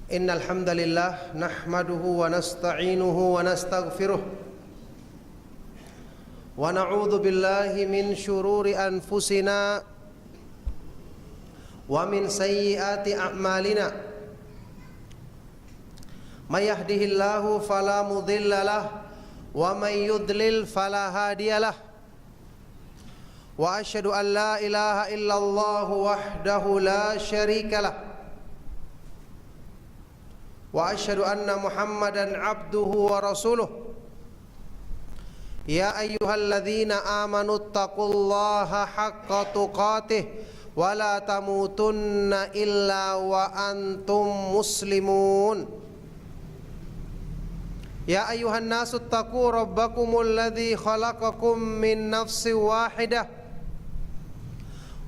Innal hamdalillah nahmaduhu wa nasta'inuhu wa nastaghfiruh wa na'udzu billahi min shururi anfusina wa min sayyiati a'malina. May yahdihillahu fala mudilla lahu wa may yudlil fala hadiya lahu. Wa asyhadu an la ilaha illallah wahdahu la syarika lahu. Wa asyhadu anna Muhammadan abduhu wa rasuluh. Ya ayyuhalladzina amanu taqullaha haqqa tuqatih wa la tamutunna illa wa antum muslimun. Ya ayyuhan nasu taqu rabbakumul ladzi khalaqakum min nafsin wahidah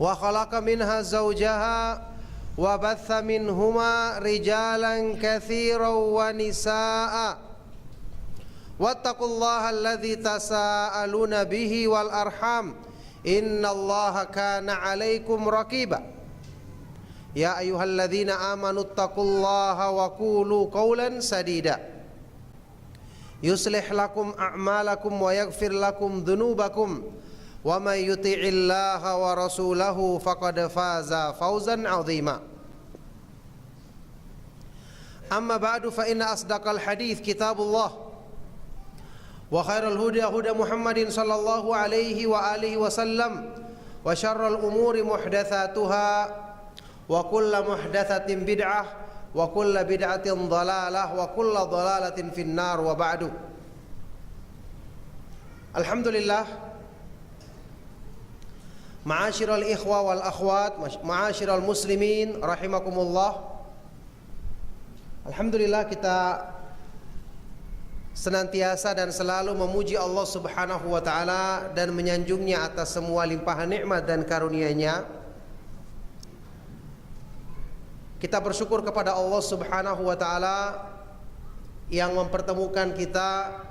wa khalaqa minha zawjaha wa batha minhuma rijalan katsiran wa nisaa wattaqullaha alladzi tasaaluna bihi wal arham innallaha kana 'alaikum raqiba. Ya ayyuhalladzina amanu taqullaha wa qulu qawlan sadida yuslih lakum a'malakum wa yaghfir lakum dhunubakum wa may yuti'illaha wa rasulahu faqad faza fawzan 'azima. Amma ba'du fa inna asdaqal hadits kitabullah wa khairal huda huda Muhammadin sallallahu alaihi wa alihi wasallam wa syarrul umuri muhdatsatuha wa kullu muhdatsatin bid'ah wa kullu bid'atin dhalalah wa kullu dhalalatin finnar wa ba'du. Alhamdulillah, ma'asyiral ikhwa wal akhwat, ma'asyiral muslimin rahimakumullah. Alhamdulillah, kita senantiasa dan selalu memuji Allah Subhanahu wa taala dan menyanjungnya atas semua limpahan nikmat dan karunia-Nya. Kita bersyukur kepada Allah Subhanahu wa taala yang mempertemukan kita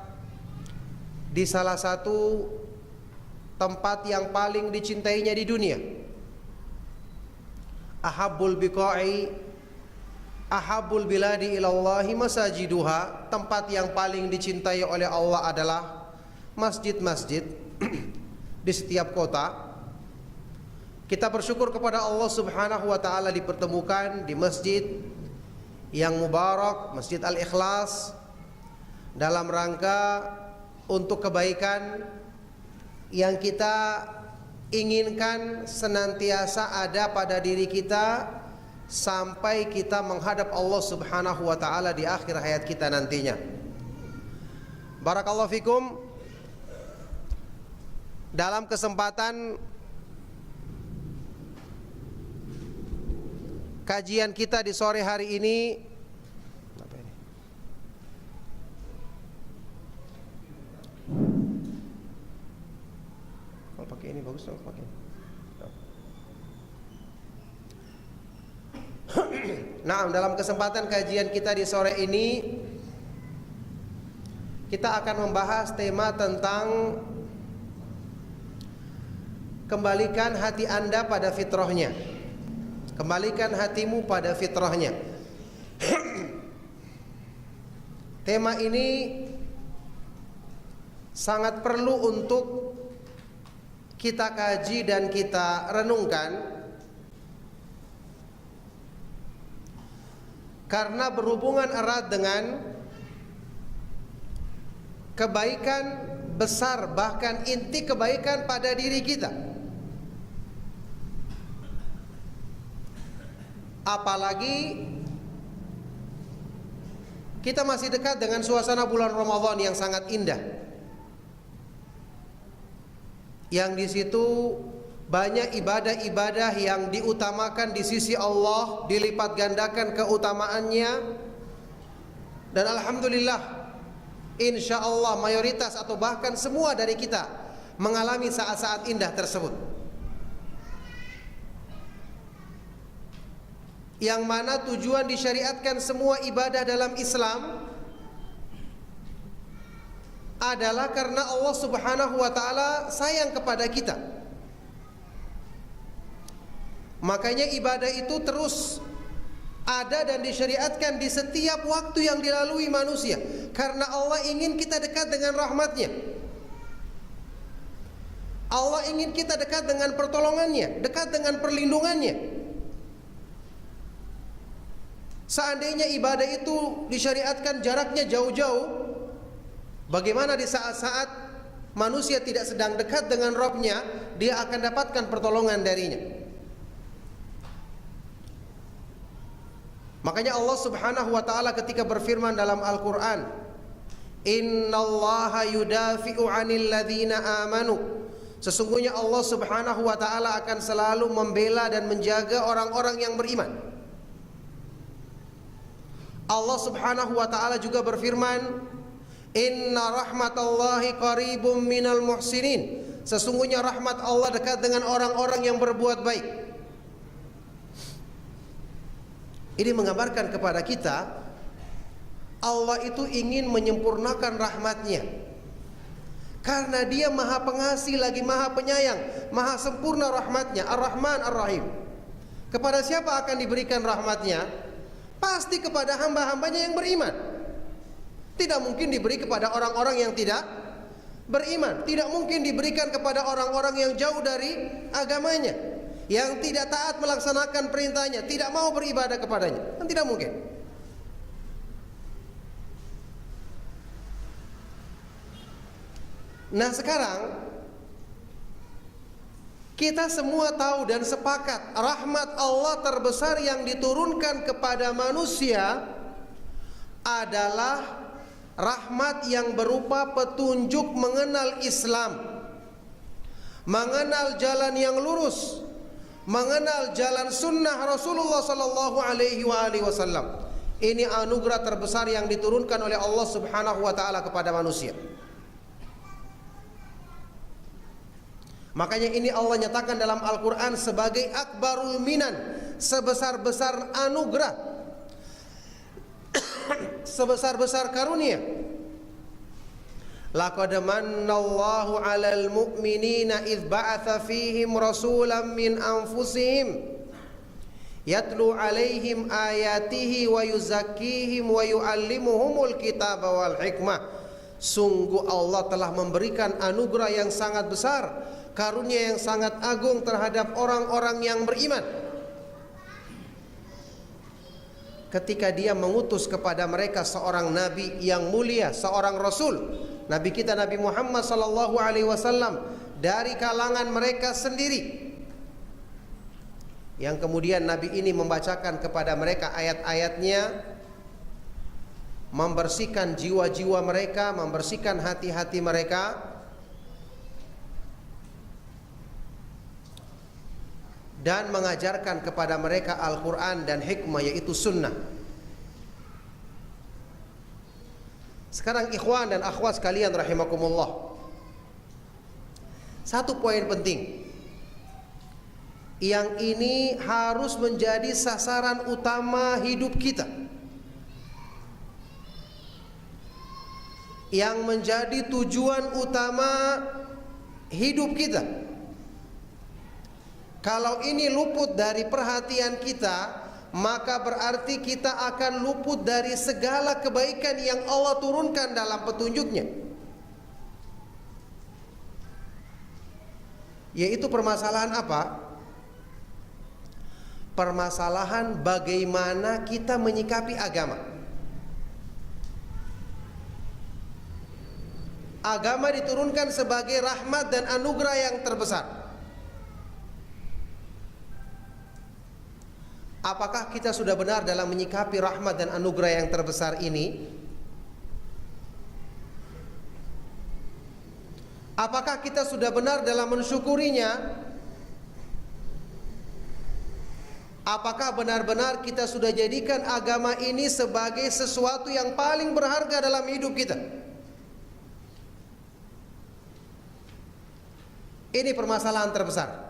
di salah satu tempat yang paling dicintainya di dunia. Ahabbul biqa'i ahabbul biladi ilallahi masajiduha. Tempat yang paling dicintai oleh Allah adalah masjid-masjid di setiap kota. Kita bersyukur kepada Allah Subhanahu wa taala dipertemukan di masjid yang mubarak, Masjid Al-Ikhlas, dalam rangka untuk kebaikan yang kita inginkan senantiasa ada pada diri kita sampai kita menghadap Allah Subhanahu wa taala di akhir hayat kita nantinya. Barakallahu fikum. Dalam kesempatan kajian kita di sore hari ini, pakai ini bagus dong, pakai. Nah, dalam kesempatan kajian kita di sore ini kita akan membahas tema tentang kembalikan hati Anda pada fitrahnya. Kembalikan hatimu pada fitrahnya. Tema ini sangat perlu untuk kita kaji dan kita renungkan, karena berhubungan erat dengan kebaikan besar, bahkan inti kebaikan pada diri kita. Apalagi kita masih dekat dengan suasana bulan Ramadan yang sangat indah, yang di situ banyak ibadah-ibadah yang diutamakan di sisi Allah, dilipat gandakan keutamaannya. Dan alhamdulillah, insya Allah mayoritas atau bahkan semua dari kita mengalami saat-saat indah tersebut, yang mana tujuan disyariatkan semua ibadah dalam Islam adalah karena Allah Subhanahu wa taala sayang kepada kita. Makanya ibadah itu terus ada dan disyariatkan di setiap waktu yang dilalui manusia, karena Allah ingin kita dekat dengan rahmatnya. Allah ingin kita dekat dengan pertolongannya, dekat dengan perlindungannya. Seandainya ibadah itu disyariatkan jaraknya jauh-jauh, bagaimana di saat-saat manusia tidak sedang dekat dengan Rabb-nya, dia akan dapatkan pertolongan darinya. Makanya Allah Subhanahu wa taala ketika berfirman dalam Al-Qur'an, "Innallaha yudafi'u 'anil ladzina amanu." Sesungguhnya Allah Subhanahu wa taala akan selalu membela dan menjaga orang-orang yang beriman. Allah Subhanahu wa taala juga berfirman, "Inna rahmatallahi qaribum minal muhsinin." Sesungguhnya rahmat Allah dekat dengan orang-orang yang berbuat baik. Ini menggambarkan kepada kita, Allah itu ingin menyempurnakan rahmatnya, karena Dia Maha Pengasih lagi Maha Penyayang, Maha sempurna rahmatnya, Ar-Rahman Ar-Rahim. Kepada siapa akan diberikan rahmatnya? Pasti kepada hamba-hambanya yang beriman. Tidak mungkin diberi kepada orang-orang yang tidak beriman. Tidak mungkin diberikan kepada orang-orang yang jauh dari agamanya, yang tidak taat melaksanakan perintahnya, tidak mau beribadah kepadanya. Kan tidak mungkin. Nah sekarang kita semua tahu dan sepakat, rahmat Allah terbesar yang diturunkan kepada manusia adalah rahmat yang berupa petunjuk mengenal Islam, mengenal jalan yang lurus, mengenal jalan sunnah Rasulullah sallallahu alaihi wasallam. Ini anugerah terbesar yang diturunkan oleh Allah Subhanahu wa taala kepada manusia. Makanya ini Allah nyatakan dalam Al-Quran sebagai akbarul minan, sebesar-besar anugerah, sebesar-besar karunia. Laqad mannallahu 'alal mu'minina idz ba'atsa fihim rasulan min anfusihim yatlu 'alaihim ayatihi wa yuzakkihim wa yu'allimuhumul kitaba wal hikmah. Sungguh Allah telah memberikan anugerah yang sangat besar, karunia yang sangat agung terhadap orang-orang yang beriman, ketika Dia mengutus kepada mereka seorang nabi yang mulia, seorang rasul, nabi kita Nabi Muhammad sallallahu alaihi wasallam, dari kalangan mereka sendiri, yang kemudian nabi ini membacakan kepada mereka ayat-ayatnya, membersihkan jiwa-jiwa mereka, membersihkan hati-hati mereka, dan mengajarkan kepada mereka Al-Quran dan hikmah, yaitu sunnah. Sekarang ikhwan dan akhwat sekalian rahimakumullah, satu poin penting yang ini harus menjadi sasaran utama hidup kita, yang menjadi tujuan utama hidup kita. Kalau ini luput dari perhatian kita, maka berarti kita akan luput dari segala kebaikan yang Allah turunkan dalam petunjuknya. Yaitu permasalahan apa? Permasalahan bagaimana kita menyikapi agama. Agama diturunkan sebagai rahmat dan anugerah yang terbesar. Apakah kita sudah benar dalam menyikapi rahmat dan anugerah yang terbesar ini? Apakah kita sudah benar dalam mensyukurinya? Apakah benar-benar kita sudah jadikan agama ini sebagai sesuatu yang paling berharga dalam hidup kita? Ini permasalahan terbesar.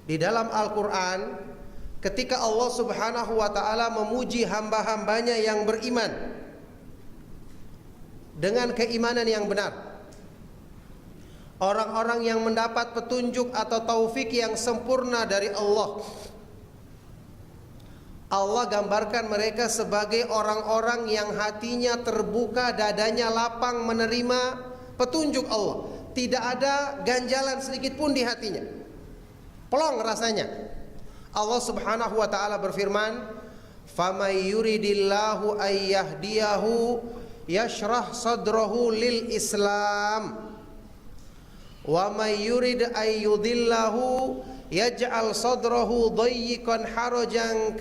Di dalam Al-Quran, ketika Allah Subhanahu wa ta'ala memuji hamba-hambanya yang beriman dengan keimanan yang benar, orang-orang yang mendapat petunjuk atau taufik yang sempurna dari Allah. Allah gambarkan mereka sebagai orang-orang yang hatinya terbuka, dadanya lapang menerima petunjuk Allah. Tidak ada ganjalan sedikit pun di hatinya, plong rasanya. Allah Subhanahu wa taala berfirman, "Famay yuridillahu ay yahdiyahu yashrah sadrahu lil Islam, wa may yurid ay yudillahu yaj'al sadrahu dayyiqan harajan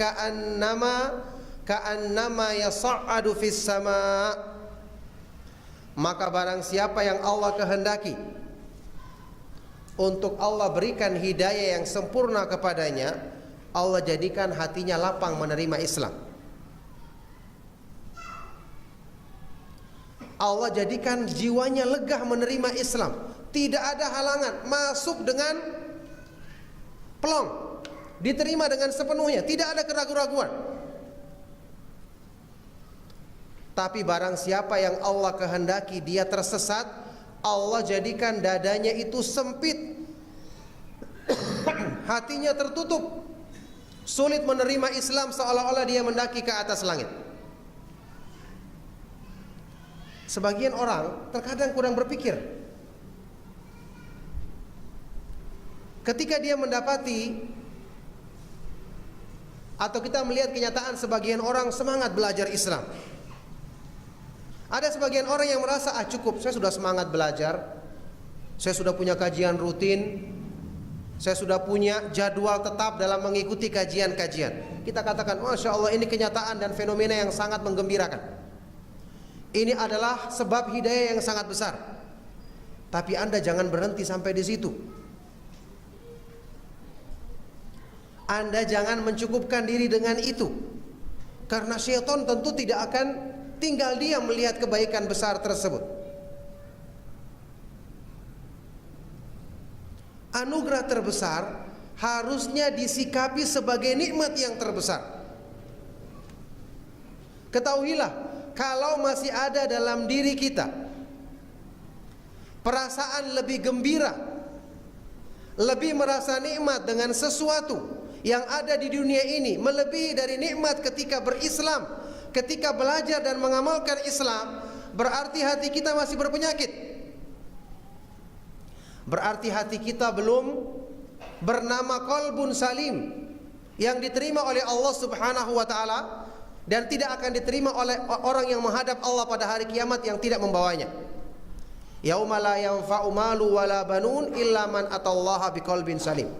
ka'annama yas'adu fis sama." Maka barang siapa yang Allah kehendaki untuk Allah berikan hidayah yang sempurna kepadanya, Allah jadikan hatinya lapang menerima Islam. Allah jadikan jiwanya lega menerima Islam. Tidak ada halangan, masuk dengan plong, diterima dengan sepenuhnya, tidak ada keraguan-raguan. Tapi barang siapa yang Allah kehendaki dia tersesat, Allah jadikan dadanya itu sempit, hatinya tertutup, sulit menerima Islam, seolah-olah dia mendaki ke atas langit. Sebagian orang terkadang kurang berpikir. Ketika dia mendapati atau kita melihat kenyataan sebagian orang semangat belajar Islam. Ada sebagian orang yang merasa, cukup, saya sudah semangat belajar, saya sudah punya kajian rutin, saya sudah punya jadwal tetap dalam mengikuti kajian-kajian. Kita katakan, Masya Allah, ini kenyataan dan fenomena yang sangat menggembirakan. Ini adalah sebab hidayah yang sangat besar. Tapi Anda jangan berhenti sampai di situ. Anda jangan mencukupkan diri dengan itu, karena syaitan tentu tidak akan tinggal diam melihat kebaikan besar tersebut. Anugerah terbesar harusnya disikapi sebagai nikmat yang terbesar. Ketahuilah, kalau masih ada dalam diri kita perasaan lebih gembira, lebih merasa nikmat dengan sesuatu yang ada di dunia ini, melebihi dari nikmat ketika berislam, ketika belajar dan mengamalkan Islam, berarti hati kita masih berpenyakit. Berarti hati kita belum bernama qalbun salim, yang diterima oleh Allah Subhanahu wa taala dan tidak akan diterima oleh orang yang menghadap Allah pada hari kiamat yang tidak membawanya. Yauma la yanfa'u malu wala banun illa man atallaha biqalbin salim.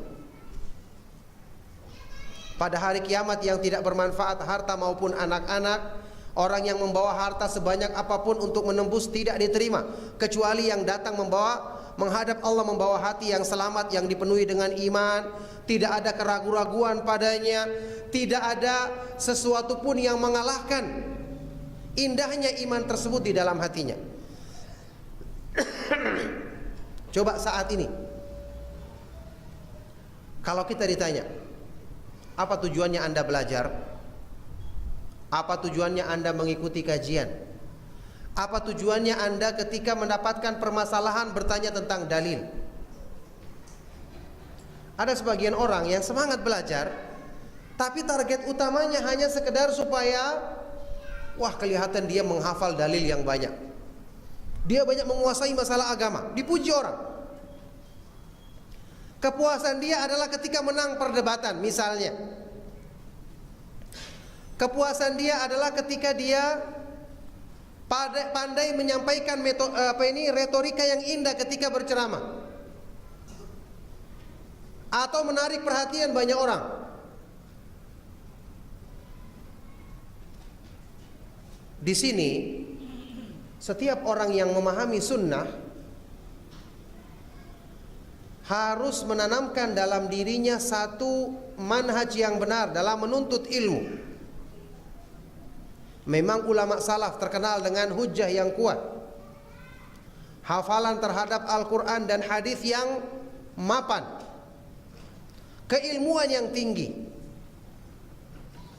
Pada hari kiamat yang tidak bermanfaat harta maupun anak-anak, orang yang membawa harta sebanyak apapun untuk menembus tidak diterima, kecuali yang datang menghadap Allah membawa hati yang selamat, yang dipenuhi dengan iman, tidak ada keraguan-raguan padanya, tidak ada sesuatu pun yang mengalahkan indahnya iman tersebut di dalam hatinya. Coba saat ini, kalau kita ditanya, apa tujuannya Anda belajar? Apa tujuannya Anda mengikuti kajian? Apa tujuannya Anda ketika mendapatkan permasalahan bertanya tentang dalil? Ada sebagian orang yang semangat belajar, tapi target utamanya hanya sekedar supaya kelihatan dia menghafal dalil yang banyak. Dia banyak menguasai masalah agama, dipuji orang. Kepuasan dia adalah ketika menang perdebatan misalnya. Kepuasan dia adalah ketika dia pandai menyampaikan retorika yang indah ketika berceramah, atau menarik perhatian banyak orang. Di sini setiap orang yang memahami sunnah harus menanamkan dalam dirinya satu manhaj yang benar dalam menuntut ilmu. Memang ulama salaf terkenal dengan hujjah yang kuat, hafalan terhadap Al-Quran dan hadis yang mapan, keilmuan yang tinggi.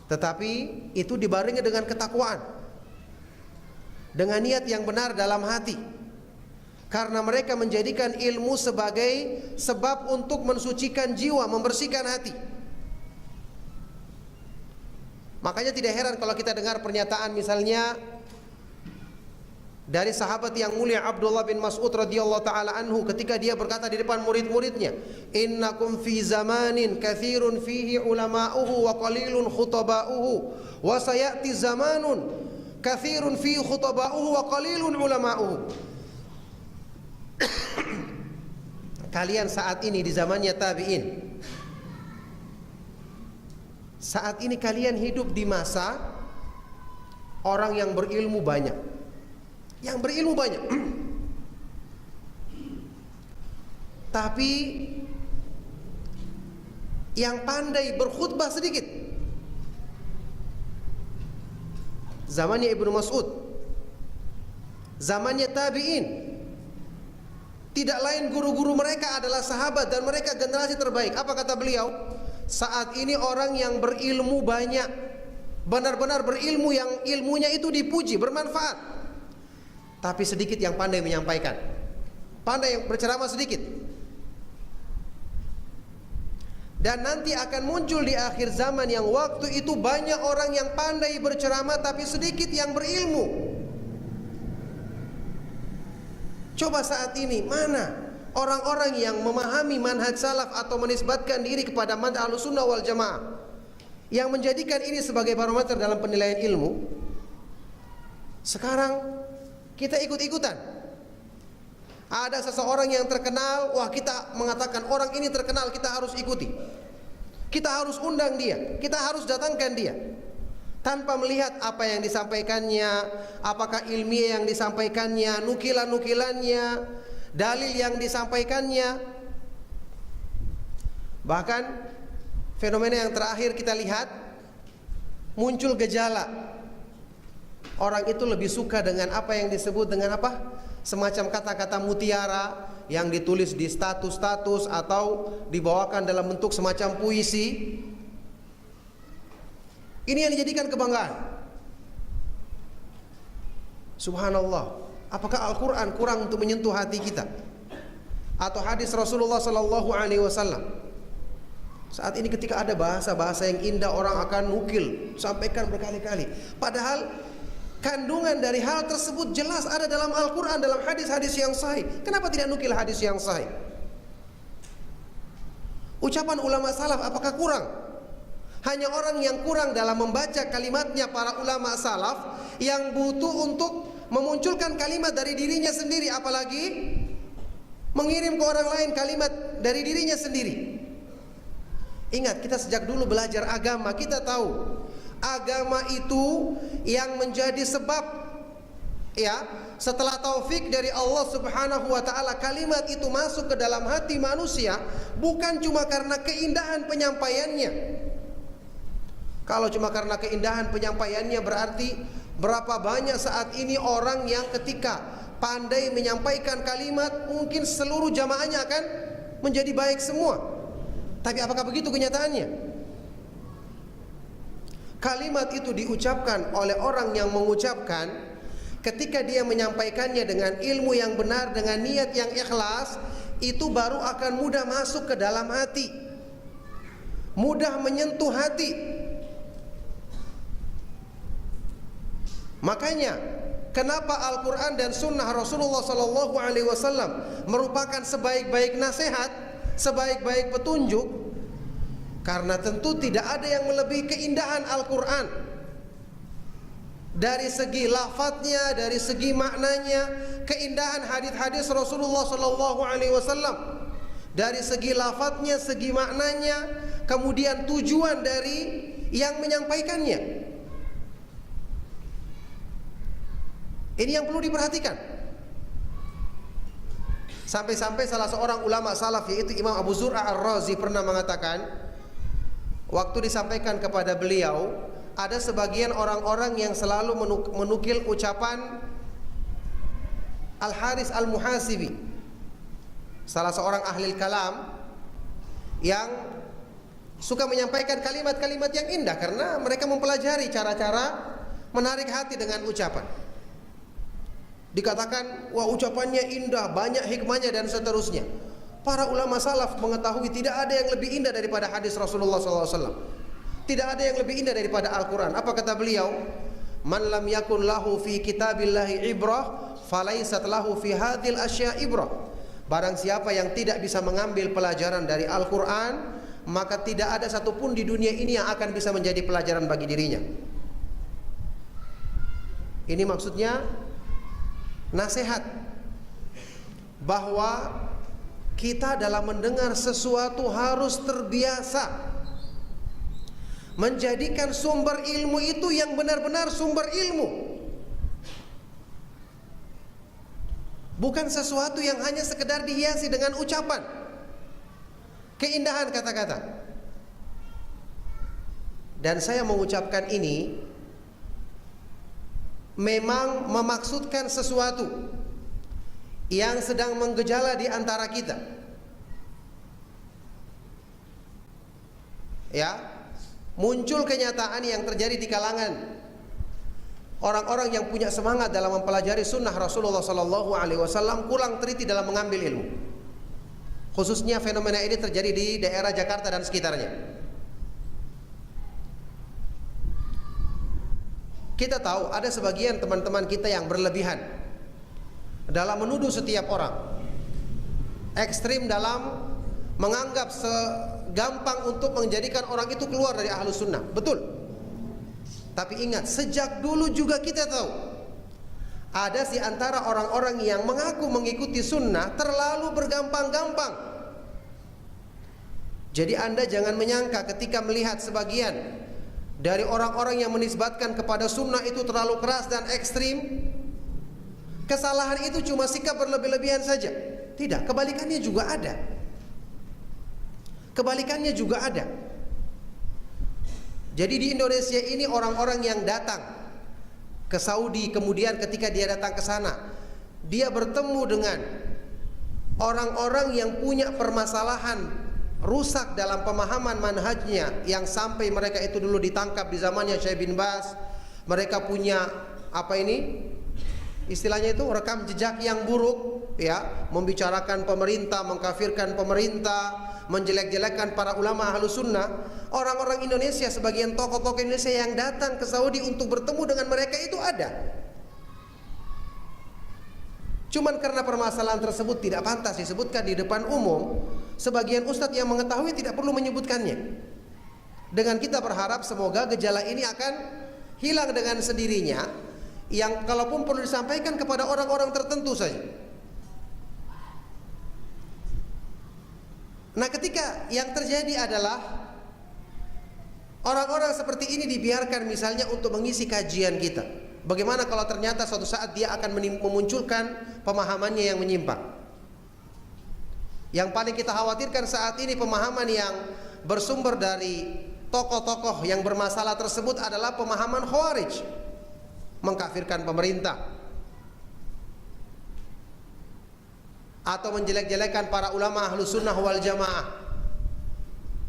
Tetapi itu dibarengi dengan ketakwaan, dengan niat yang benar dalam hati. Karena mereka menjadikan ilmu sebagai sebab untuk mensucikan jiwa, membersihkan hati. Makanya tidak heran kalau kita dengar pernyataan misalnya dari sahabat yang mulia Abdullah bin Mas'ud radhiyallahu taala anhu ketika dia berkata di depan murid-muridnya, "Innakum fi zamanin katsirun fihi ulama'uhu wa qalilun khutaba'uhu, wa sayati zamanun katsirun fihi khutaba'uhu wa qalilun ulama'uhu." Kalian saat ini di zamannya tabi'in. Saat ini kalian hidup di masa orang yang berilmu banyak. Yang berilmu banyak. Tapi yang pandai berkhutbah sedikit. Zamannya Ibnu Mas'ud, zamannya tabi'in. Tidak lain guru-guru mereka adalah sahabat dan mereka generasi terbaik. Apa kata beliau? Saat ini orang yang berilmu banyak, benar-benar berilmu yang ilmunya itu dipuji, bermanfaat. Tapi sedikit yang pandai menyampaikan. Pandai yang berceramah sedikit. Dan nanti akan muncul di akhir zaman yang waktu itu banyak orang yang pandai berceramah tapi sedikit yang berilmu. Coba saat ini mana orang-orang yang memahami manhaj salaf atau menisbatkan diri kepada manhaj Ahlussunnah wal Jamaah yang menjadikan ini sebagai barometer dalam penilaian ilmu? Sekarang kita ikut-ikutan. Ada seseorang yang terkenal, wah kita mengatakan orang ini terkenal, kita harus ikuti. Kita harus undang dia, kita harus datangkan dia. Tanpa melihat apa yang disampaikannya, apakah ilmiah yang disampaikannya, nukilan-nukilannya, dalil yang disampaikannya. Bahkan fenomena yang terakhir kita lihat, muncul gejala. Orang itu lebih suka dengan apa yang disebut dengan apa? Semacam kata-kata mutiara yang ditulis di status-status atau dibawakan dalam bentuk semacam puisi. Ini yang dijadikan kebanggaan. Subhanallah. Apakah Al-Quran kurang untuk menyentuh hati kita? Atau hadis Rasulullah sallallahu alaihi wasallam? Saat ini ketika ada bahasa-bahasa yang indah, orang akan nukil, sampaikan berkali-kali. Padahal kandungan dari hal tersebut jelas ada dalam Al-Quran, dalam hadis-hadis yang sahih. Kenapa tidak nukil hadis yang sahih? Ucapan ulama salaf apakah kurang? Hanya orang yang kurang dalam membaca kalimatnya para ulama salaf yang butuh untuk memunculkan kalimat dari dirinya sendiri, apalagi mengirim ke orang lain kalimat dari dirinya sendiri. Ingat, kita sejak dulu belajar agama, kita tahu agama itu yang menjadi sebab, ya, setelah taufik dari Allah Subhanahu wa taala, kalimat itu masuk ke dalam hati manusia bukan cuma karena keindahan penyampaiannya. Kalau cuma karena keindahan penyampaiannya, berarti berapa banyak saat ini orang yang ketika pandai menyampaikan kalimat mungkin seluruh jamaahnya akan menjadi baik semua. Tapi apakah begitu kenyataannya? Kalimat itu diucapkan oleh orang yang mengucapkan, ketika dia menyampaikannya dengan ilmu yang benar, dengan niat yang ikhlas, itu baru akan mudah masuk ke dalam hati, mudah menyentuh hati. Makanya kenapa Al-Quran dan Sunnah Rasulullah Sallallahu Alaihi Wasallam merupakan sebaik-baik nasihat, sebaik-baik petunjuk? Karena tentu tidak ada yang melebihi keindahan Al-Quran. Dari segi lafadznya, dari segi maknanya, keindahan hadis-hadis Rasulullah Sallallahu Alaihi Wasallam. Dari segi lafadznya, segi maknanya, kemudian tujuan dari yang menyampaikannya. Ini yang perlu diperhatikan. Sampai-sampai salah seorang ulama salaf, yaitu Imam Abu Zur'ah Ar-Razi, pernah mengatakan, waktu disampaikan kepada beliau, ada sebagian orang-orang yang selalu menukil ucapan Al-Haris Al-Muhasibi, salah seorang ahli kalam yang suka menyampaikan kalimat-kalimat yang indah karena mereka mempelajari cara-cara menarik hati dengan ucapan. Dikatakan, wah ucapannya indah, banyak hikmahnya dan seterusnya. Para ulama salaf mengetahui tidak ada yang lebih indah daripada hadis Rasulullah SAW. Tidak ada yang lebih indah daripada Al-Quran. Apa kata beliau? Man lam yakun lahu fi kitabillahi ibrah, falaisat lahu fi hadhil asya ibrah. Barang siapa yang tidak bisa mengambil pelajaran dari Al-Quran, maka tidak ada satupun di dunia ini yang akan bisa menjadi pelajaran bagi dirinya. Ini maksudnya nasihat bahwa kita dalam mendengar sesuatu harus terbiasa menjadikan sumber ilmu itu yang benar-benar sumber ilmu, bukan sesuatu yang hanya sekedar dihiasi dengan ucapan, keindahan kata-kata. Dan saya mengucapkan ini memang memaksudkan sesuatu yang sedang menggejala di antara kita. Ya, muncul kenyataan yang terjadi di kalangan orang-orang yang punya semangat dalam mempelajari sunnah Rasulullah SAW kurang teliti dalam mengambil ilmu. Khususnya fenomena ini terjadi di daerah Jakarta dan sekitarnya. Kita tahu ada sebagian teman-teman kita yang berlebihan dalam menuduh setiap orang, ekstrim dalam menganggap segampang untuk menjadikan orang itu keluar dari ahlus sunnah. Betul. Tapi ingat, sejak dulu juga kita tahu ada di antara orang-orang yang mengaku mengikuti sunnah terlalu bergampang-gampang. Jadi Anda jangan menyangka ketika melihat sebagian dari orang-orang yang menisbatkan kepada sunnah itu terlalu keras dan ekstrim, kesalahan itu cuma sikap berlebih-lebihan saja. Tidak, kebalikannya juga ada. Kebalikannya juga ada. Jadi di Indonesia ini orang-orang yang datang ke Saudi, kemudian ketika dia datang ke sana, dia bertemu dengan orang-orang yang punya permasalahan rusak dalam pemahaman manhajnya, yang sampai mereka itu dulu ditangkap di zamannya Syekh bin Baz. Mereka punya apa ini? Istilahnya itu rekam jejak yang buruk, ya, membicarakan pemerintah, mengkafirkan pemerintah, menjelek-jelekkan para ulama ahlus sunnah. Orang-orang Indonesia, sebagian tokoh-tokoh Indonesia yang datang ke Saudi untuk bertemu dengan mereka itu ada. Cuman karena permasalahan tersebut tidak pantas disebutkan di depan umum, sebagian ustadz yang mengetahui tidak perlu menyebutkannya. Dengan kita berharap semoga gejala ini akan hilang dengan sendirinya, yang kalaupun perlu disampaikan kepada orang-orang tertentu saja. Nah, ketika yang terjadi adalah orang-orang seperti ini dibiarkan misalnya untuk mengisi kajian kita. Bagaimana kalau ternyata suatu saat dia akan memunculkan pemahamannya yang menyimpang? Yang paling kita khawatirkan saat ini pemahaman yang bersumber dari tokoh-tokoh yang bermasalah tersebut adalah pemahaman Khawarij, mengkafirkan pemerintah atau menjelek-jelekan para ulama ahlus sunnah wal jamaah.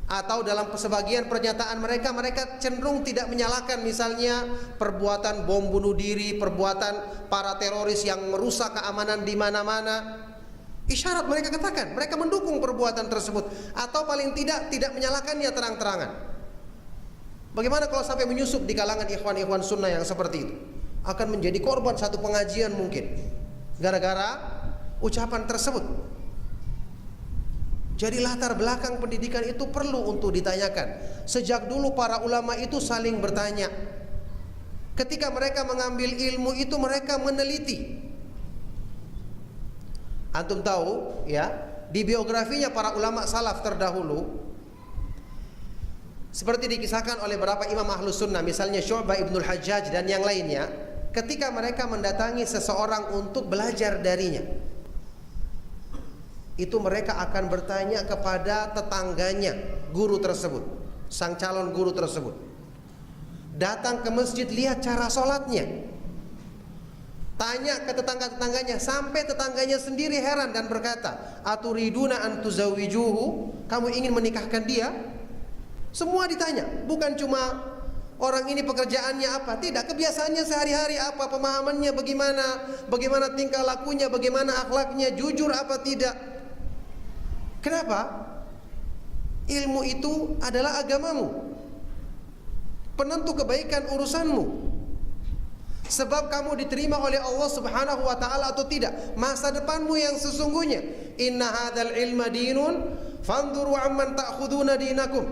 Atau dalam sebagian pernyataan mereka cenderung tidak menyalahkan misalnya perbuatan bom bunuh diri, perbuatan para teroris yang merusak keamanan di mana-mana. Isyarat mereka katakan, mereka mendukung perbuatan tersebut, atau paling tidak menyalahkannya terang-terangan. Bagaimana kalau sampai menyusup di kalangan ikhwan-ikhwan sunnah yang seperti itu? Akan menjadi korban satu pengajian mungkin gara-gara ucapan tersebut. Jadi latar belakang pendidikan itu perlu untuk ditanyakan. Sejak dulu para ulama itu saling bertanya. Ketika mereka mengambil ilmu itu mereka meneliti. Antum tahu ya, di biografinya para ulama salaf terdahulu, seperti dikisahkan oleh beberapa imam ahlus sunnah, misalnya Syu'bah ibnul Hajjaj dan yang lainnya, ketika mereka mendatangi seseorang untuk belajar darinya, itu mereka akan bertanya kepada tetangganya, guru tersebut, sang calon guru tersebut. Datang ke masjid, lihat cara sholatnya, tanya ke tetangga-tetangganya, sampai tetangganya sendiri heran dan berkata, aturiduna an tuzawijuhu, kamu ingin menikahkan dia? Semua ditanya, bukan cuma orang ini pekerjaannya apa. Tidak, kebiasaannya sehari-hari apa, pemahamannya bagaimana tingkah lakunya, bagaimana akhlaknya, jujur apa tidak. Kenapa? Ilmu itu adalah agamamu, penentu kebaikan urusanmu. Sebab kamu diterima oleh Allah Subhanahu wa taala atau tidak, masa depanmu yang sesungguhnya. Inna hadzal ilma dinun fanzuru amman ta'khuduna dinakum.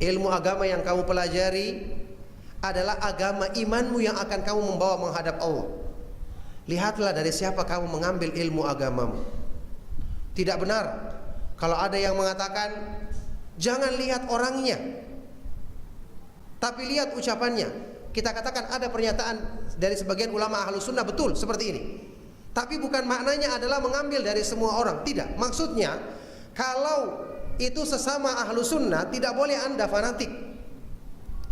Ilmu agama yang kamu pelajari adalah agama imanmu yang akan kamu membawa menghadap Allah. Lihatlah dari siapa kamu mengambil ilmu agamamu. Tidak benar kalau ada yang mengatakan jangan lihat orangnya, tapi lihat ucapannya. Kita katakan ada pernyataan dari sebagian ulama ahlu sunnah betul seperti ini, tapi bukan maknanya adalah mengambil dari semua orang. Tidak, maksudnya kalau itu sesama ahlu sunnah tidak boleh anda fanatik.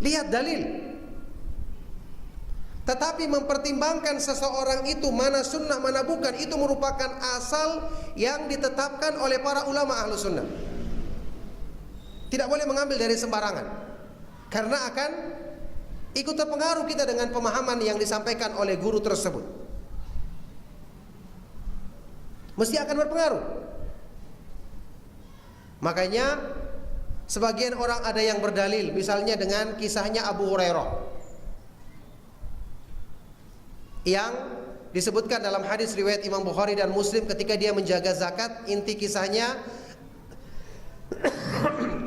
Lihat dalil. Tetapi mempertimbangkan seseorang itu mana sunnah mana bukan, itu merupakan asal yang ditetapkan oleh para ulama ahlu sunnah. Tidak boleh mengambil dari sembarangan, karena akan ikut terpengaruh kita dengan pemahaman yang disampaikan oleh guru tersebut. Mesti akan berpengaruh. Makanya sebagian orang ada yang berdalil misalnya dengan kisahnya Abu Hurairah yang disebutkan dalam hadis riwayat Imam Bukhari dan Muslim ketika dia menjaga zakat. Inti kisahnya,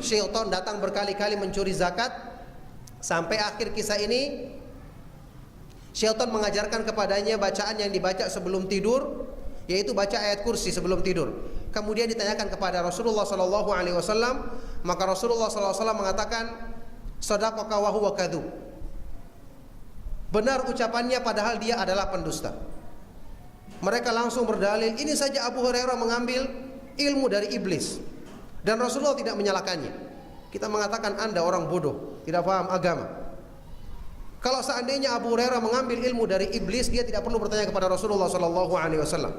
syaitan datang berkali-kali mencuri zakat. Sampai akhir kisah ini syaitan mengajarkan kepadanya bacaan yang dibaca sebelum tidur, yaitu baca ayat kursi sebelum tidur. Kemudian ditanyakan kepada Rasulullah SAW, maka Rasulullah SAW mengatakan, sadaqaka wa huwa kadzub. Benar ucapannya padahal dia adalah pendusta. Mereka langsung berdalil, ini saja Abu Hurairah mengambil ilmu dari iblis dan Rasulullah tidak menyalahkannya. Kita mengatakan anda orang bodoh, tidak paham agama. Kalau seandainya Abu Hurairah mengambil ilmu dari iblis, dia tidak perlu bertanya kepada Rasulullah SAW.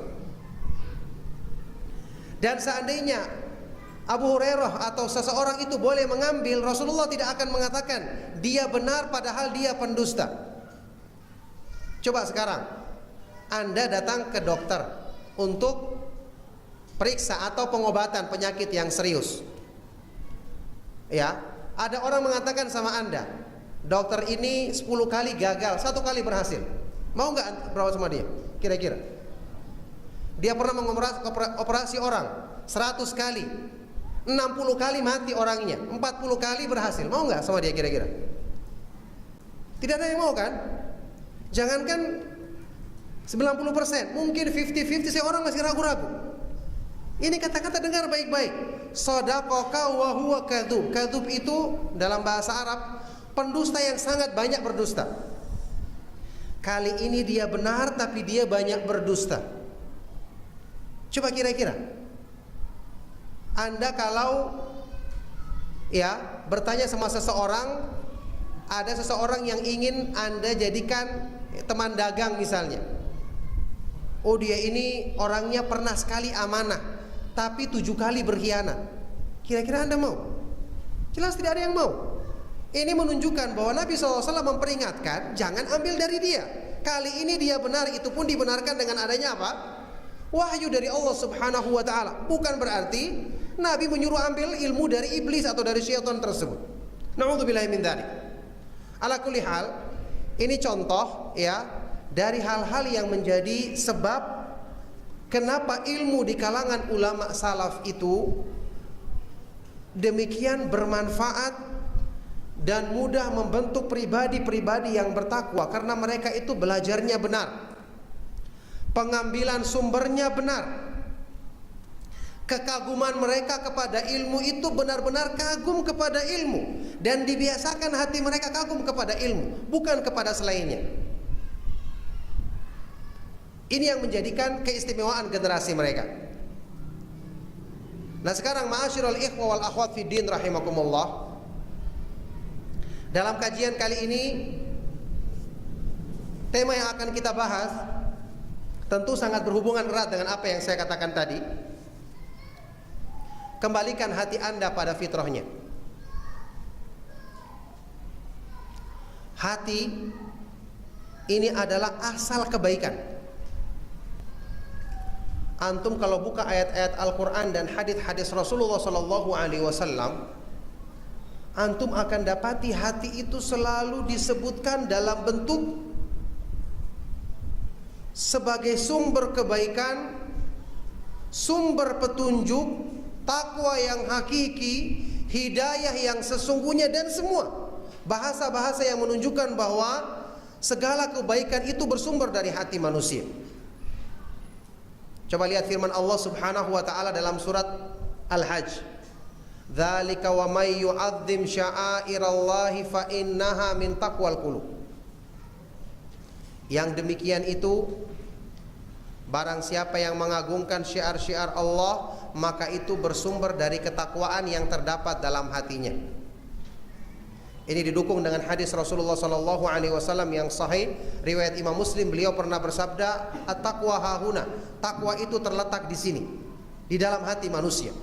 Dan seandainya Abu Hurairah atau seseorang itu boleh mengambil, Rasulullah tidak akan mengatakan dia benar padahal dia pendusta. Coba sekarang anda datang ke dokter untuk periksa atau pengobatan penyakit yang serius. Ya, ada orang mengatakan sama anda, dokter ini 10 kali gagal, 1 kali berhasil. Mau nggak berawat sama dia? Kira-kira dia pernah mengoperasi orang 100 kali, 60 kali mati orangnya, 40 kali berhasil. Mau nggak sama dia kira-kira? Tidak ada yang mau kan? Jangankan 90%, mungkin 50-50 seorang masih ragu-ragu. Ini kata-kata dengar baik-baik. Shadaqaka wa huwa kadzub. Kadzub itu dalam bahasa Arab pendusta yang sangat banyak berdusta. Kali ini dia benar tapi dia banyak berdusta. Coba kira-kira anda kalau bertanya sama seseorang, ada seseorang yang ingin anda jadikan teman dagang misalnya. Oh, dia ini orangnya pernah sekali amanah tapi 7 kali berkhianat. Kira-kira anda mau? Jelas tidak ada yang mau. Ini menunjukkan bahwa Nabi SAW memperingatkan jangan ambil dari dia. Kali ini dia benar, itu pun dibenarkan dengan adanya apa? Wahyu dari Allah Subhanahu wa ta'ala. Bukan berarti Nabi menyuruh ambil ilmu dari iblis atau dari syaitan tersebut. Na'udzubillahi min dzalik. Ala kulli hal, ini contoh dari hal-hal yang menjadi sebab kenapa ilmu di kalangan ulama salaf itu demikian bermanfaat dan mudah membentuk pribadi-pribadi yang bertakwa, karena mereka itu belajarnya benar, pengambilan sumbernya benar, kekaguman mereka kepada ilmu itu benar-benar kagum kepada ilmu, dan dibiasakan hati mereka kagum kepada ilmu, bukan kepada selainnya. Ini yang menjadikan keistimewaan generasi mereka. Nah sekarang ma'asyiral ikhwa wal akhwat fi din rahimakumullah, dalam kajian kali ini tema yang akan kita bahas tentu sangat berhubungan erat dengan apa yang saya katakan tadi. Kembalikan hati anda pada fitrahnya. hati ini adalah asal kebaikan. Antum kalau buka ayat-ayat Al-Quran dan hadis-hadis Rasulullah SAW, antum akan dapati hati itu selalu disebutkan dalam bentuk sebagai sumber kebaikan, sumber petunjuk, takwa yang hakiki, hidayah yang sesungguhnya, dan semua bahasa-bahasa yang menunjukkan bahwa segala kebaikan itu bersumber dari hati manusia. Coba lihat firman Allah Subhanahu wa taala dalam surat Al-Hajj. Dzalika wa may yu'azzim sya'airallahi fa innaha min taqwal qulub. Yang demikian itu, barang siapa yang mengagungkan syiar-syiar Allah, maka itu bersumber dari ketakwaan yang terdapat dalam hatinya. Ini didukung dengan hadis Rasulullah SAW yang sahih, riwayat Imam Muslim. Beliau pernah bersabda, at-taqwa hahuna, takwa itu terletak di sini, di dalam hati manusia.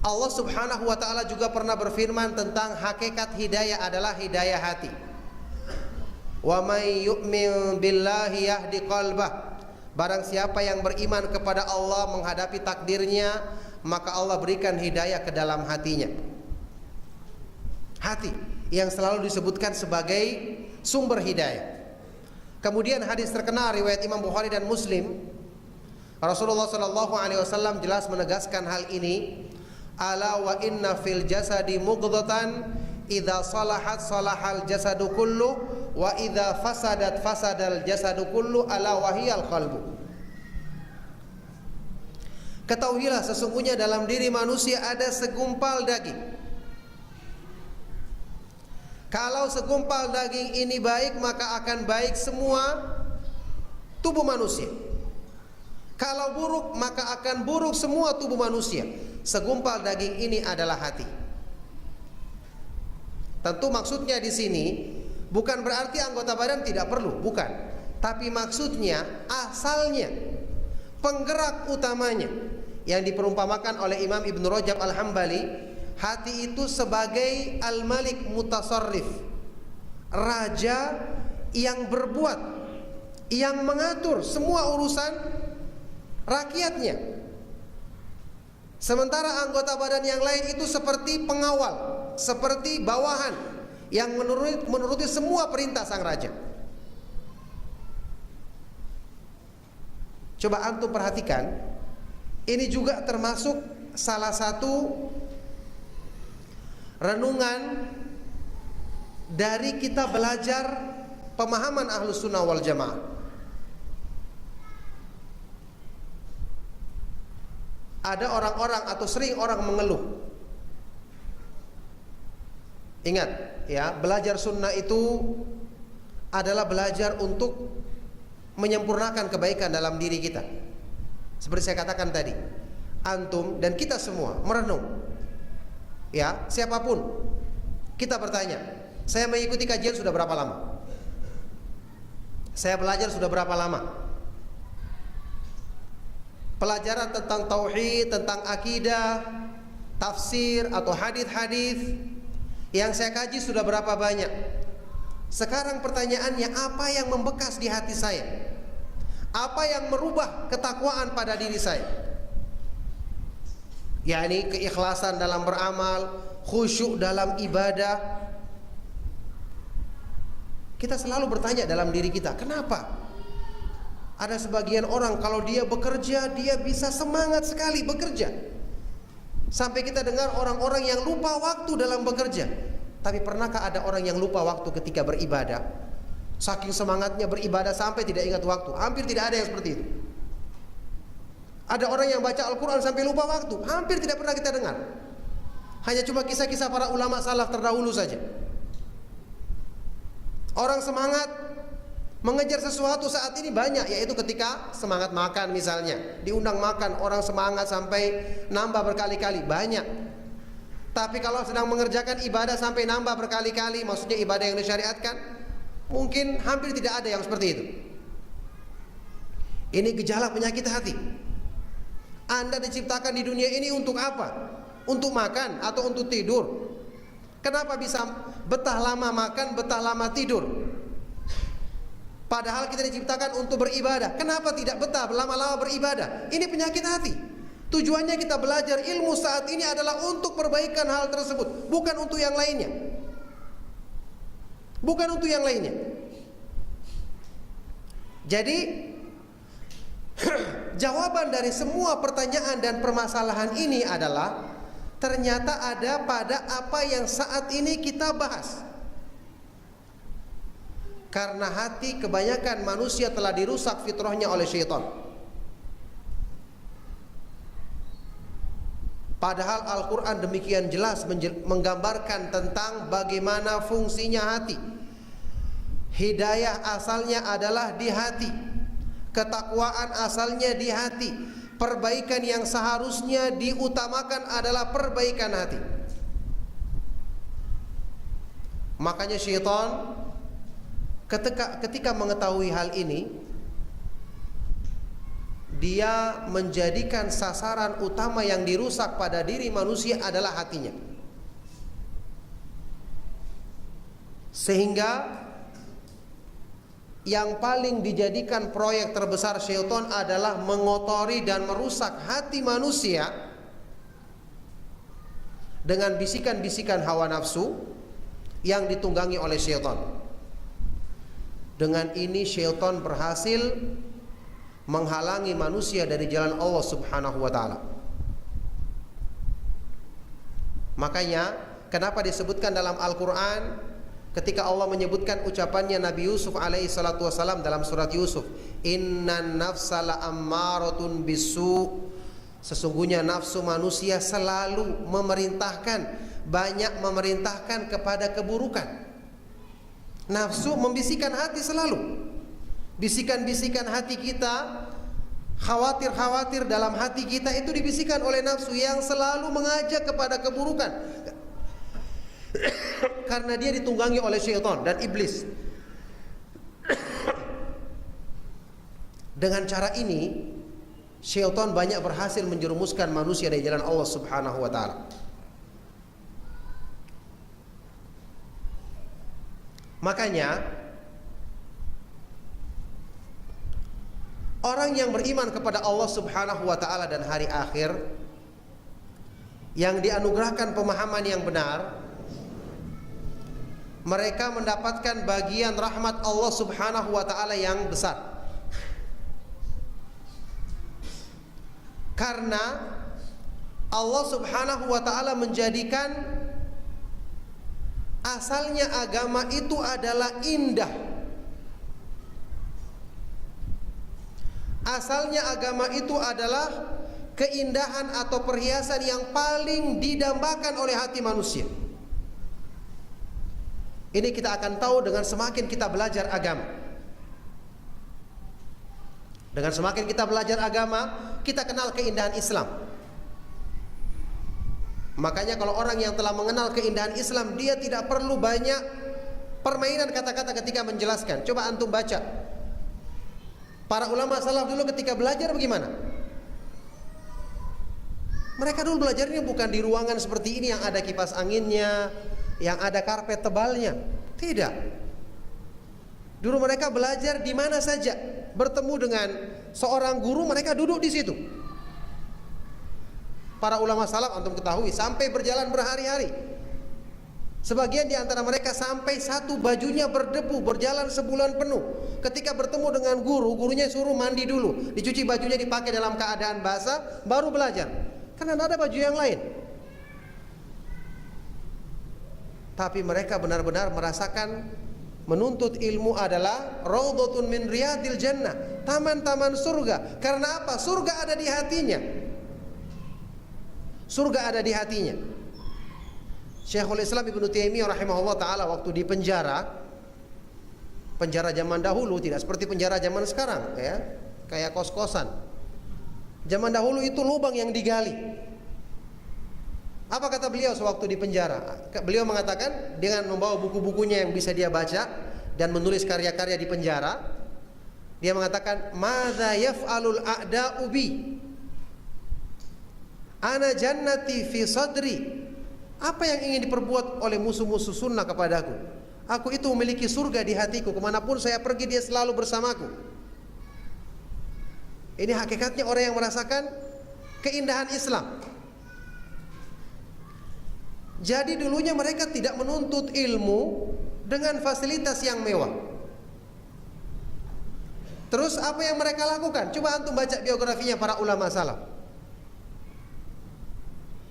Allah Subhanahu wa taala juga pernah berfirman tentang hakikat hidayah adalah hidayah hati. Wa may yu'min billahi yahdi qalbah. Barang siapa yang beriman kepada Allah, menghadapi takdirnya, maka Allah berikan hidayah ke dalam hatinya. Hati yang selalu disebutkan sebagai sumber hidayah. Kemudian hadis terkenal riwayat Imam Bukhari dan Muslim, Rasulullah SAW jelas menegaskan hal ini. Ala wa inna fil jasadi mughdatan idza salahat salahal jasadu kullu wa idza fasadat fasadal jasadu kullu ala wahiyal qalbu. Ketahuilah sesungguhnya dalam diri manusia ada segumpal daging. Kalau segumpal daging ini baik, maka akan baik semua tubuh manusia. Kalau buruk, maka akan buruk semua tubuh manusia. Segumpal daging ini adalah hati. Tentu maksudnya di sini bukan berarti anggota badan tidak perlu, bukan. Tapi maksudnya asalnya, penggerak utamanya yang diperumpamakan oleh Imam Ibn Rajab Al-Hambali, hati itu sebagai al-malik mutasarrif, raja yang berbuat, yang mengatur semua urusan rakyatnya. Sementara anggota badan yang lain itu seperti pengawal, seperti bawahan yang menuruti semua perintah sang raja. Coba antum perhatikan, ini juga termasuk salah satu renungan dari kita belajar pemahaman Ahlus Sunnah wal Jamaah. Ada orang-orang atau sering orang mengeluh. Ingat ya, belajar sunnah itu adalah belajar untuk menyempurnakan kebaikan dalam diri kita. Seperti saya katakan tadi, antum dan kita semua merenung. Ya, siapapun kita bertanya, saya mengikuti kajian sudah berapa lama? Saya belajar sudah berapa lama? Pelajaran tentang tauhid, tentang akidah, tafsir atau hadis-hadis yang saya kaji sudah berapa banyak? Sekarang pertanyaannya, apa yang membekas di hati saya? Apa yang merubah ketakwaan pada diri saya? yakni keikhlasan dalam beramal, khusyuk dalam ibadah. Kita selalu bertanya dalam diri kita, kenapa? Ada sebagian orang kalau dia bekerja, dia bisa semangat sekali bekerja. Sampai kita dengar orang-orang yang lupa waktu dalam bekerja. Tapi pernahkah ada orang yang lupa waktu ketika beribadah? Saking semangatnya beribadah sampai tidak ingat waktu. Hampir tidak ada yang seperti itu. Ada orang yang baca Al-Quran sampai lupa waktu. Hampir tidak pernah kita dengar. Hanya cuma kisah-kisah para ulama salaf terdahulu saja. Orang semangat mengejar sesuatu saat ini banyak, yaitu ketika semangat makan misalnya, diundang makan, orang semangat sampai nambah berkali-kali, banyak. Tapi kalau sedang mengerjakan ibadah sampai nambah berkali-kali, maksudnya ibadah yang disyariatkan, mungkin hampir tidak ada yang seperti itu. Ini gejala penyakit hati. Anda diciptakan di dunia ini untuk apa? Untuk makan atau untuk tidur? Kenapa bisa betah lama makan, betah lama tidur? Padahal kita diciptakan untuk beribadah. Kenapa tidak betah lama-lama beribadah? Ini penyakit hati. Tujuannya kita belajar ilmu saat ini adalah untuk perbaikan hal tersebut, bukan untuk yang lainnya. Bukan untuk yang lainnya. Jadi jawaban dari semua pertanyaan dan permasalahan ini adalah ternyata ada pada apa yang saat ini kita bahas. Karena hati kebanyakan manusia telah dirusak fitrahnya oleh syaitan. Padahal Al-Quran demikian jelas menggambarkan tentang bagaimana fungsinya hati. Hidayah asalnya adalah di hati, ketakwaan asalnya di hati. Perbaikan yang seharusnya diutamakan adalah perbaikan hati. Makanya syaitan ketika mengetahui hal ini, dia menjadikan sasaran utama yang dirusak pada diri manusia adalah hatinya. Sehingga yang paling dijadikan proyek terbesar syaitan adalah mengotori dan merusak hati manusia dengan bisikan-bisikan hawa nafsu yang ditunggangi oleh syaitan. Dengan ini syaitan berhasil menghalangi manusia dari jalan Allah Subhanahu wa taala. Makanya kenapa disebutkan dalam Al-Qur'an ketika Allah menyebutkan ucapannya Nabi Yusuf alaihi salatu wasalam dalam surat Yusuf, innan nafsa la'ammaratun bisu, sesungguhnya nafsu manusia selalu memerintahkan, banyak memerintahkan kepada keburukan. Nafsu membisikkan hati selalu. Bisikan-bisikan hati kita, khawatir-khawatir dalam hati kita itu dibisikkan oleh nafsu yang selalu mengajak kepada keburukan. Karena dia ditunggangi oleh syaitan dan iblis. Dengan cara ini syaitan banyak berhasil menjerumuskan manusia dari jalan Allah Subhanahu wa taala. Makanya orang yang beriman kepada Allah Subhanahu wa taala dan hari akhir, yang dianugerahkan pemahaman yang benar, mereka mendapatkan bagian rahmat Allah Subhanahu wa taala yang besar. Karena Allah Subhanahu wa taala menjadikan asalnya agama itu adalah indah. Asalnya agama itu adalah keindahan atau perhiasan yang paling didambakan oleh hati manusia. Ini kita akan tahu dengan semakin kita belajar agama. Dengan semakin kita belajar agama, kita kenal keindahan Islam. Makanya kalau orang yang telah mengenal keindahan Islam, dia tidak perlu banyak permainan kata-kata ketika menjelaskan. Coba antum baca para ulama salaf dulu ketika belajar bagaimana? Mereka dulu belajarnya bukan di ruangan seperti ini yang ada kipas anginnya, yang ada karpet tebalnya. Tidak. Dulu mereka belajar di mana saja, bertemu dengan seorang guru, mereka duduk di situ. Para ulama salaf antum ketahui sampai berjalan berhari-hari. Sebagian di antara mereka sampai satu bajunya berdebu, berjalan sebulan penuh. Ketika bertemu dengan guru, gurunya suruh mandi dulu, dicuci bajunya, dipakai dalam keadaan basah, baru belajar. Karena tidak ada baju yang lain. Tapi mereka benar-benar merasakan menuntut ilmu adalah raudhatun min riyadil jannah, taman-taman surga. Karena apa? Surga ada di hatinya. Surga ada di hatinya. Syekhul Islam Ibnu Taimiyah rahimahullah taala waktu di penjara zaman dahulu tidak seperti penjara zaman sekarang ya, kayak kos-kosan. Zaman dahulu itu lubang yang digali. Apa kata beliau sewaktu di penjara? Beliau mengatakan dengan membawa buku-bukunya yang bisa dia baca dan menulis karya-karya di penjara, dia mengatakan, "Madza yaf'alul a'da'u bi?" Ana jannati fi sadri. Apa yang ingin diperbuat oleh musuh-musuh sunnah kepadaku? Aku itu memiliki surga di hatiku. Kemanapun saya pergi dia selalu bersamaku. Ini hakikatnya orang yang merasakan keindahan Islam. Jadi dulunya mereka tidak menuntut ilmu dengan fasilitas yang mewah. Terus apa yang mereka lakukan? Coba antum baca biografinya para ulama salaf.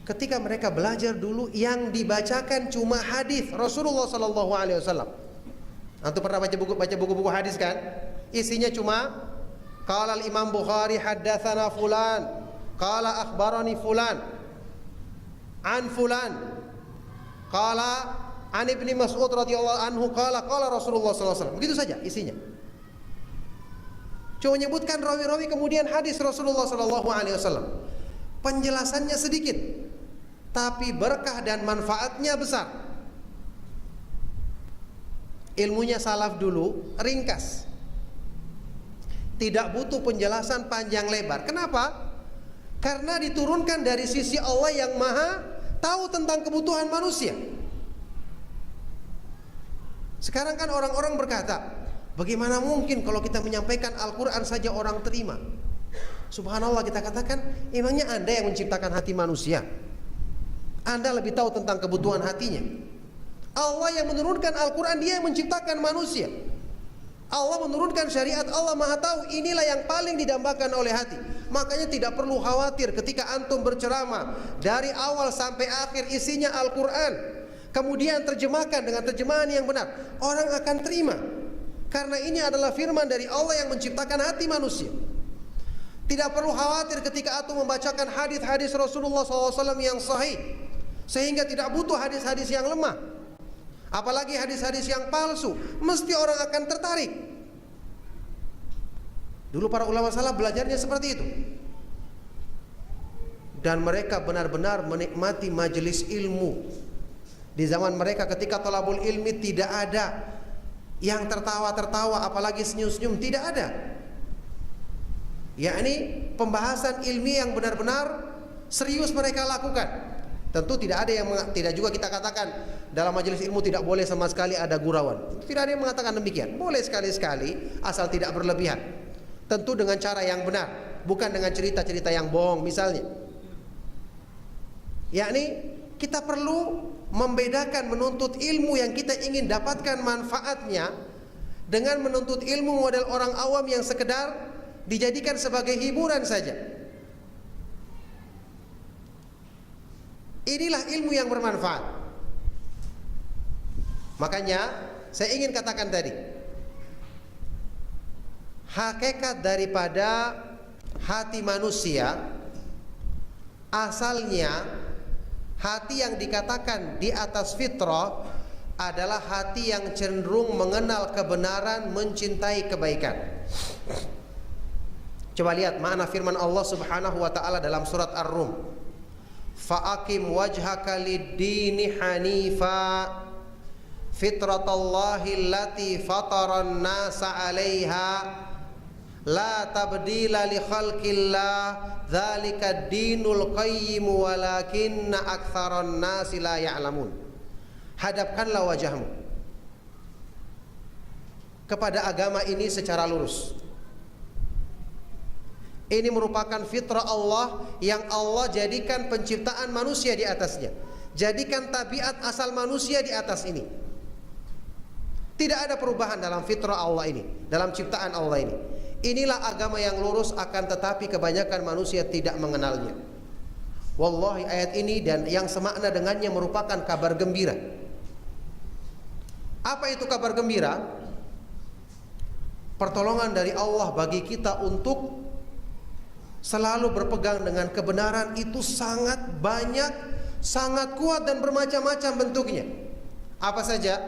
Ketika mereka belajar dulu, yang dibacakan cuma hadis Rasulullah sallallahu alaihi wasallam. Antum pernah baca buku-buku hadis kan? Isinya cuma qala al-Imam Bukhari haddatsana fulan, qala akhbarani fulan, an fulan, qala an Ibnu Mas'ud radhiyallahu anhu qala Rasulullah sallallahu alaihi wasallam. Begitu saja isinya. Cuma menyebutkan rawi-rawi kemudian hadis Rasulullah sallallahu alaihi wasallam. Penjelasannya sedikit, tapi berkah dan manfaatnya besar. Ilmunya salaf dulu ringkas, tidak butuh penjelasan panjang lebar. Kenapa? Karena diturunkan dari sisi Allah yang maha tahu tentang kebutuhan manusia. Sekarang kan orang-orang berkata, bagaimana mungkin kalau kita menyampaikan Al-Quran saja orang terima? Subhanallah, kita katakan, emangnya Anda yang menciptakan hati manusia? Anda lebih tahu tentang kebutuhan hatinya. Allah yang menurunkan Al-Quran, Dia yang menciptakan manusia. Allah menurunkan syariat, Allah maha tahu. Inilah yang paling didambakan oleh hati. Makanya tidak perlu khawatir ketika antum berceramah dari awal sampai akhir isinya Al-Quran, kemudian terjemahkan dengan terjemahan yang benar, orang akan terima. Karena ini adalah firman dari Allah yang menciptakan hati manusia. Tidak perlu khawatir ketika antum membacakan hadis-hadis Rasulullah SAW yang sahih, sehingga tidak butuh hadis-hadis yang lemah. Apalagi hadis-hadis yang palsu, mesti orang akan tertarik. Dulu para ulama salaf belajarnya seperti itu. Dan mereka benar-benar menikmati majelis ilmu. Di zaman mereka ketika thalabul ilmi tidak ada yang tertawa-tertawa, apalagi senyum-senyum, tidak ada. Yakni pembahasan ilmi yang benar-benar serius mereka lakukan. Tentu tidak ada yang tidak juga kita katakan dalam majelis ilmu tidak boleh sama sekali ada gurauan. Tidak ada yang mengatakan demikian. Boleh sekali-sekali asal tidak berlebihan. Tentu dengan cara yang benar, bukan dengan cerita-cerita yang bohong misalnya. Yakni kita perlu membedakan menuntut ilmu yang kita ingin dapatkan manfaatnya dengan menuntut ilmu model orang awam yang sekedar dijadikan sebagai hiburan saja. Inilah ilmu yang bermanfaat. Makanya saya ingin katakan tadi, hakikat daripada hati manusia asalnya hati yang dikatakan di atas fitrah adalah hati yang cenderung mengenal kebenaran, mencintai kebaikan. Coba lihat makna firman Allah Subhanahu wa taala dalam surat Ar-Rum. Fa'akim wajhaka lid-dini hanifa fitratallahi allati fataran nasa 'alaiha la tabdila li khalqillah dzalika ad-dinul qayyim walakinna aktsaran nasi la ya'lamun. Hadapkanlah wajahmu kepada agama ini secara lurus. Ini merupakan fitrah Allah yang Allah jadikan penciptaan manusia di atasnya. Jadikan tabiat asal manusia di atas ini. Tidak ada perubahan dalam fitrah Allah ini, dalam ciptaan Allah ini. Inilah agama yang lurus, akan tetapi kebanyakan manusia tidak mengenalnya. Wallahi ayat ini dan yang semakna dengannya merupakan kabar gembira. Apa itu kabar gembira? Pertolongan dari Allah bagi kita untuk selalu berpegang dengan kebenaran itu sangat banyak, sangat kuat dan bermacam-macam bentuknya. Apa saja?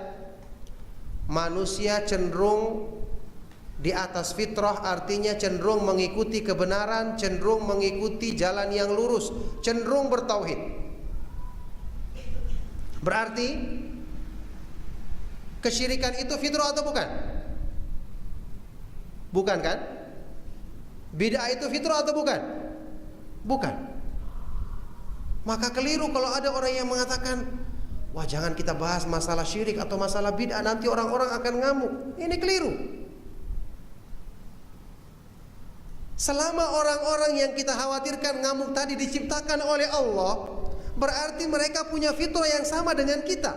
Manusia cenderung di atas fitrah, artinya cenderung mengikuti kebenaran, cenderung mengikuti jalan yang lurus, cenderung bertauhid. Berarti kesyirikan itu fitrah atau bukan? Bukan kan? Bid'ah itu fitrah atau bukan? Bukan. Maka keliru kalau ada orang yang mengatakan, wah jangan kita bahas masalah syirik atau masalah bid'ah, nanti orang-orang akan ngamuk. Ini keliru. Selama orang-orang yang kita khawatirkan ngamuk tadi diciptakan oleh Allah, berarti mereka punya fitrah yang sama dengan kita.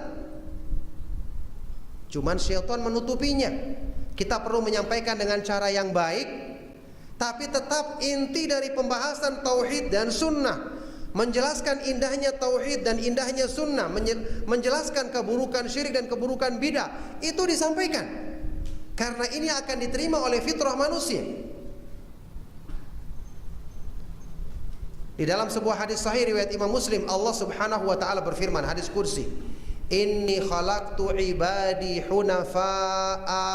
Cuman syaitan menutupinya. Kita perlu menyampaikan dengan cara yang baik, tapi tetap inti dari pembahasan tauhid dan sunnah, menjelaskan indahnya tauhid dan indahnya sunnah, menjelaskan keburukan syirik dan keburukan bidah, itu disampaikan. Karena ini akan diterima oleh fitrah manusia. Di dalam sebuah hadis sahih riwayat Imam Muslim, Allah Subhanahu wa taala berfirman, hadis kursi, "Inni khalaqtu ibadi hunafa'a,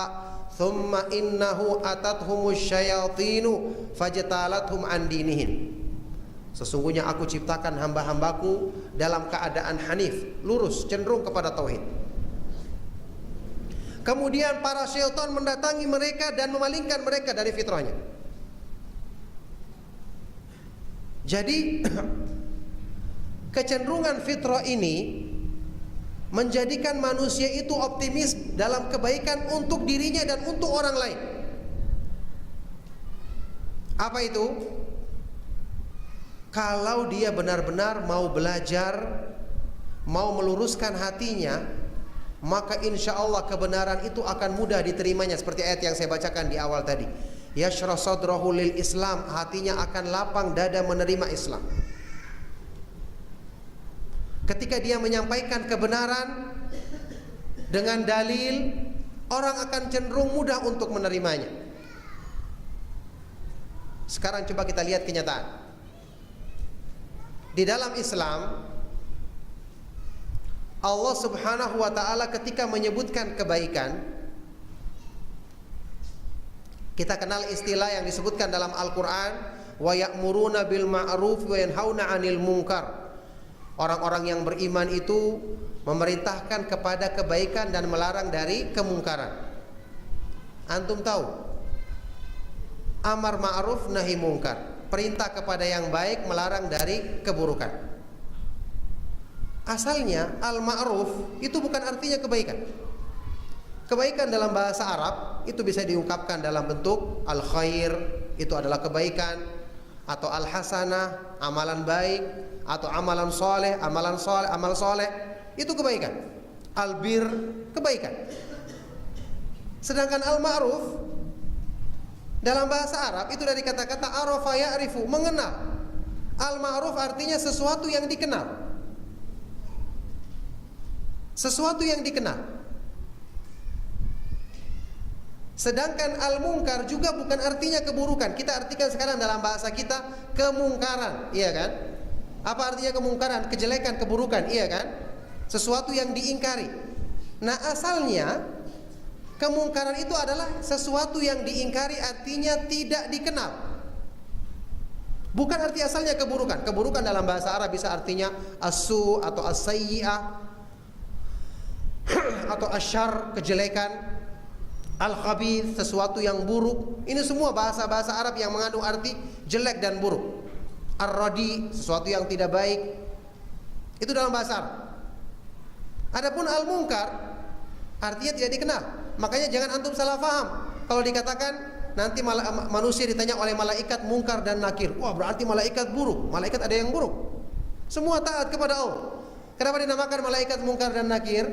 thumma innahu atathumus syayatinu fajtalathum an dinihim." Sesungguhnya aku ciptakan hamba-hambaku dalam keadaan hanif, lurus, cenderung kepada tauhid. Kemudian para syaitan mendatangi mereka dan memalingkan mereka dari fitrahnya. Jadi kecenderungan fitrah ini menjadikan manusia itu optimis dalam kebaikan untuk dirinya dan untuk orang lain. Apa itu? Kalau dia benar-benar mau belajar, mau meluruskan hatinya, maka insya Allah kebenaran itu akan mudah diterimanya. Seperti ayat yang saya bacakan di awal tadi, yashrah sadrahu lil Islam, hatinya akan lapang dada menerima Islam. Ketika dia menyampaikan kebenaran dengan dalil, orang akan cenderung mudah untuk menerimanya. Sekarang coba kita lihat kenyataan. Di dalam Islam, Allah Subhanahu wa taala ketika menyebutkan kebaikan, kita kenal istilah yang disebutkan dalam Al-Quran, wa ya'muruna bil ma'ruf wa yanhauna 'anil munkar. Orang-orang yang beriman itu memerintahkan kepada kebaikan dan melarang dari kemungkaran. Antum tahu, amar ma'ruf nahi munkar, perintah kepada yang baik, melarang dari keburukan. Asalnya al-ma'ruf itu bukan artinya kebaikan. Kebaikan dalam bahasa Arab itu bisa diungkapkan dalam bentuk al-khair, itu adalah kebaikan, atau al-hasanah, amalan baik, atau amalan soleh, amal soleh, itu kebaikan. Al-bir, kebaikan. Sedangkan al-ma'ruf dalam bahasa Arab itu dari kata-kata arafa ya'rifu, mengenal. Al-ma'ruf artinya sesuatu yang dikenal. Sesuatu yang dikenal. Sedangkan al-munkar juga bukan artinya keburukan. Kita artikan sekarang dalam bahasa kita kemungkaran, iya kan? Apa artinya kemungkaran? Kejelekan, keburukan, iya kan? Sesuatu yang diingkari. Nah, asalnya kemungkaran itu adalah sesuatu yang diingkari, artinya tidak dikenal. Bukan arti asalnya keburukan. Keburukan dalam bahasa Arab bisa artinya as-su atau as-sayyi'ah atau asyar, kejelekan. Al-khabith, sesuatu yang buruk. Ini semua bahasa-bahasa Arab yang mengandung arti jelek dan buruk. Ar-radi, sesuatu yang tidak baik. Itu dalam bahasa Arab. Adapun al-munkar artinya tidak dikenal. Makanya jangan antum salah faham kalau dikatakan nanti manusia ditanya oleh malaikat munkar dan nakir. Wah, berarti malaikat buruk. Malaikat ada yang buruk. Semua taat kepada Allah. Kenapa dinamakan malaikat munkar dan nakir?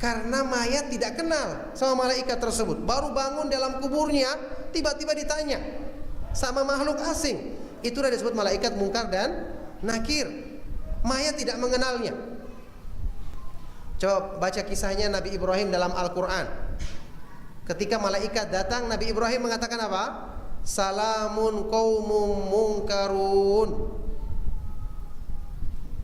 Karena mayat tidak kenal sama malaikat tersebut. Baru bangun dalam kuburnya, tiba-tiba ditanya sama makhluk asing. Itulah disebut malaikat munkar dan nakir. Mayat tidak mengenalnya. Coba baca kisahnya Nabi Ibrahim dalam Al-Quran. Ketika malaikat datang, Nabi Ibrahim mengatakan apa? Salamun qaumum munkarun.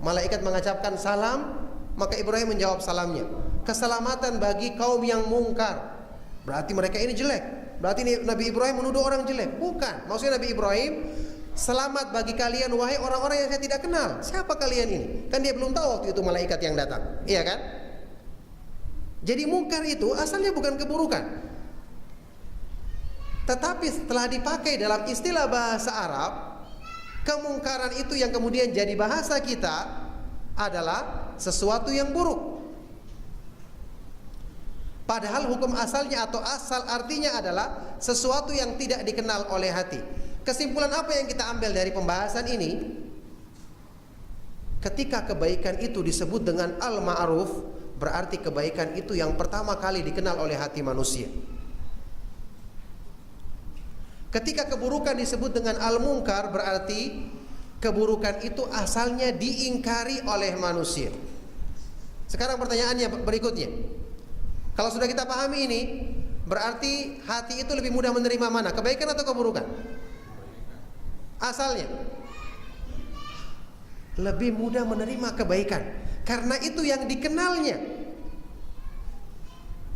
Malaikat mengucapkan salam, maka Ibrahim menjawab salamnya. Keselamatan bagi kaum yang mungkar. Berarti mereka ini jelek. Berarti Nabi Ibrahim menuduh orang jelek. Bukan. Maksudnya Nabi Ibrahim, selamat bagi kalian wahai orang-orang yang saya tidak kenal. Siapa kalian ini? Kan dia belum tahu waktu itu malaikat yang datang. Iya kan? Jadi mungkar itu asalnya bukan keburukan. Tetapi setelah dipakai dalam istilah bahasa Arab, Kemungkaran itu yang kemudian jadi bahasa kita adalah sesuatu yang buruk. Padahal hukum asalnya atau asal artinya adalah sesuatu yang tidak dikenal oleh hati. Kesimpulan apa yang kita ambil dari pembahasan ini? Ketika kebaikan itu disebut dengan al-ma'ruf, berarti kebaikan itu yang pertama kali dikenal oleh hati manusia. Ketika keburukan disebut dengan al-munkar, berarti keburukan itu asalnya diingkari oleh manusia. Sekarang pertanyaannya berikutnya, kalau sudah kita pahami ini, berarti hati itu lebih mudah menerima mana? Kebaikan atau keburukan? Asalnya lebih mudah menerima kebaikan, karena itu yang dikenalnya.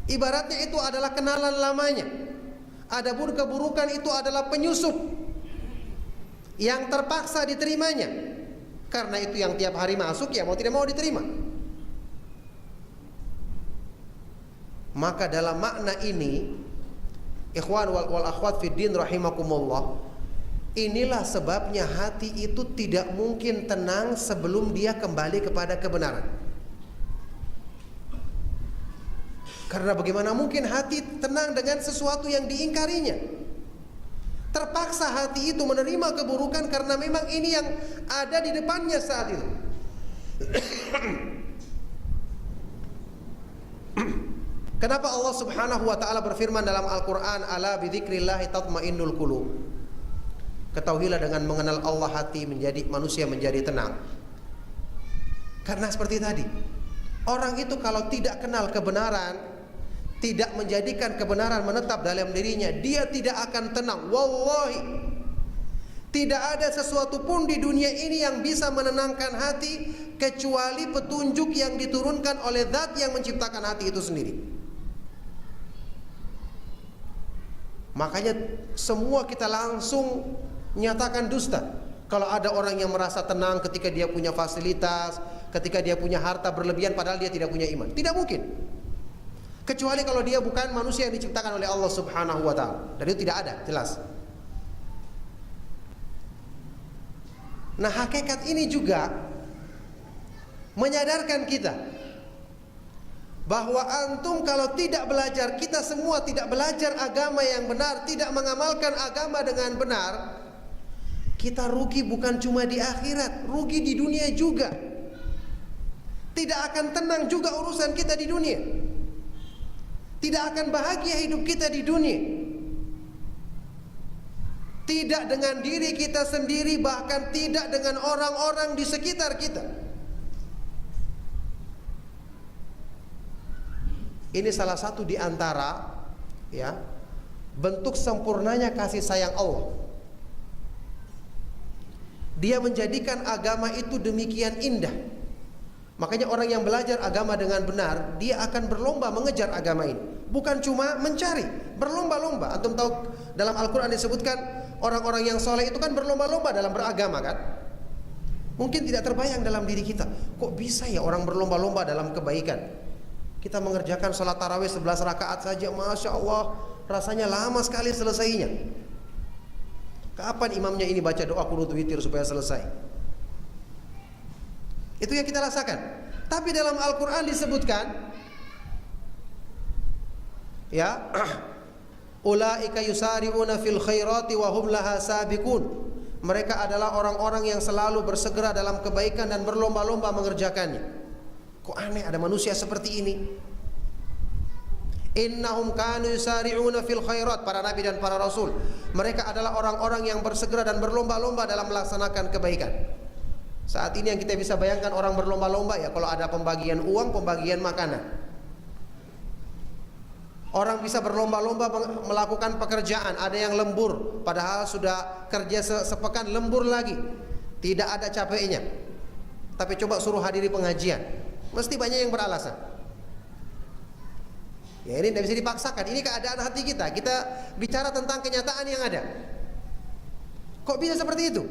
Ibaratnya itu adalah kenalan lamanya. Adapun keburukan itu adalah penyusup yang terpaksa diterimanya, karena itu yang tiap hari masuk, ya mau tidak mau diterima. Maka dalam makna ini, ikhwan wal akhwat fid din rahimakumullah, inilah sebabnya hati itu tidak mungkin tenang sebelum dia kembali kepada kebenaran. Karena bagaimana mungkin hati tenang dengan sesuatu yang diingkarinya? Terpaksa hati itu menerima keburukan karena memang ini yang ada di depannya saat itu. Kenapa Allah Subhanahu wa taala berfirman dalam Al-Qur'an, "Ala bidzikrillah tatmainnul qulub." Ketahuilah dengan mengenal Allah hati manusia menjadi tenang. Karena seperti tadi, orang itu kalau tidak kenal kebenaran, tidak menjadikan kebenaran menetap dalam dirinya, dia tidak akan tenang. Wallahi, tidak ada sesuatu pun di dunia ini yang bisa menenangkan hati kecuali petunjuk yang diturunkan oleh Zat yang menciptakan hati itu sendiri. Makanya semua kita langsung nyatakan dusta kalau ada orang yang merasa tenang ketika dia punya fasilitas, ketika dia punya harta berlebihan padahal dia tidak punya iman. Tidak mungkin. Kecuali kalau dia bukan manusia yang diciptakan oleh Allah Subhanahu wa taala. Dan itu tidak ada, jelas. Nah, hakikat ini juga menyadarkan kita bahwa antum kalau tidak belajar, kita semua tidak belajar agama yang benar, tidak mengamalkan agama dengan benar, kita rugi bukan cuma di akhirat, rugi di dunia juga. Tidak akan tenang juga urusan kita di dunia. Tidak akan bahagia hidup kita di dunia. Tidak dengan diri kita sendiri, bahkan tidak dengan orang-orang di sekitar kita. Ini salah satu di antara bentuk sempurnanya kasih sayang Allah. Dia menjadikan agama itu demikian indah. Makanya orang yang belajar agama dengan benar, dia akan berlomba mengejar agama ini. Bukan cuma mencari, berlomba-lomba. Antum tahu dalam Al-Quran disebutkan orang-orang yang soleh itu kan berlomba-lomba dalam beragama kan? Mungkin tidak terbayang dalam diri kita, kok bisa ya orang berlomba-lomba dalam kebaikan? Kita mengerjakan sholat tarawih 11 rakaat saja, Masya Allah, rasanya lama sekali selesainya. Kapan imamnya ini baca doa qunut witir supaya selesai? Itu yang kita rasakan. Tapi dalam Al-Quran disebutkan, ulaika yusari'una fil khairati wa hum laha sabiqun. Mereka adalah orang-orang yang selalu bersegera dalam kebaikan dan berlomba-lomba mengerjakannya. Kok aneh ada manusia seperti ini? Innahum kanu yusari'una fil khairat, para nabi dan para rasul. Mereka adalah orang-orang yang bersegera dan berlomba-lomba dalam melaksanakan kebaikan. Saat ini yang kita bisa bayangkan orang berlomba-lomba ya kalau ada pembagian uang, pembagian makanan. Orang bisa berlomba-lomba melakukan pekerjaan, ada yang lembur padahal sudah kerja sepekan, lembur lagi. Tidak ada capeknya. Tapi coba suruh hadiri pengajian, mesti banyak yang beralasan. Ya ini tidak bisa dipaksakan, ini keadaan hati kita. Kita bicara tentang kenyataan yang ada. Kok bisa seperti itu?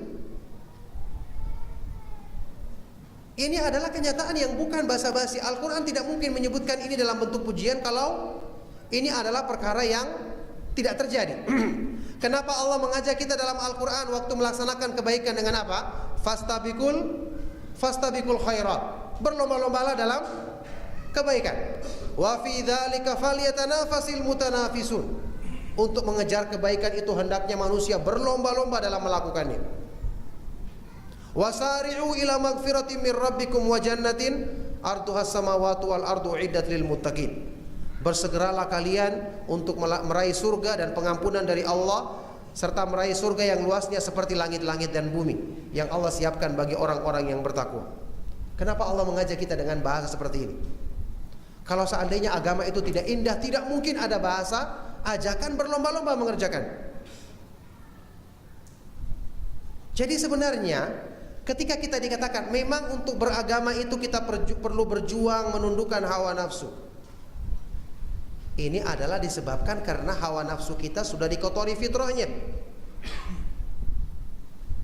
Ini adalah kenyataan yang bukan basa-basi. Al-Quran tidak mungkin menyebutkan ini dalam bentuk pujian kalau ini adalah perkara yang tidak terjadi. Kenapa Allah mengajak kita dalam Al-Quran waktu melaksanakan kebaikan dengan apa? Fastabiqul khairat. Berlomba-lombalah dalam kebaikan. Wa fi dzalika falyatanafasil mutanafisun. Untuk mengejar kebaikan itu hendaknya manusia berlomba-lomba dalam melakukannya. Wasari'u ila magfiratin min rabbikum wa jannatin arduhas samawati wal ardu uiddat lil muttaqin. Bersegeralah kalian untuk meraih surga dan pengampunan dari Allah, serta meraih surga yang luasnya seperti langit-langit dan bumi yang Allah siapkan bagi orang-orang yang bertakwa. Kenapa Allah mengajak kita dengan bahasa seperti ini? Kalau seandainya agama itu tidak indah, tidak mungkin ada bahasa ajakan berlomba-lomba mengerjakan. Jadi sebenarnya ketika kita dikatakan memang untuk beragama itu kita perlu berjuang menundukkan hawa nafsu, ini adalah disebabkan karena hawa nafsu kita sudah dikotori fitrahnya.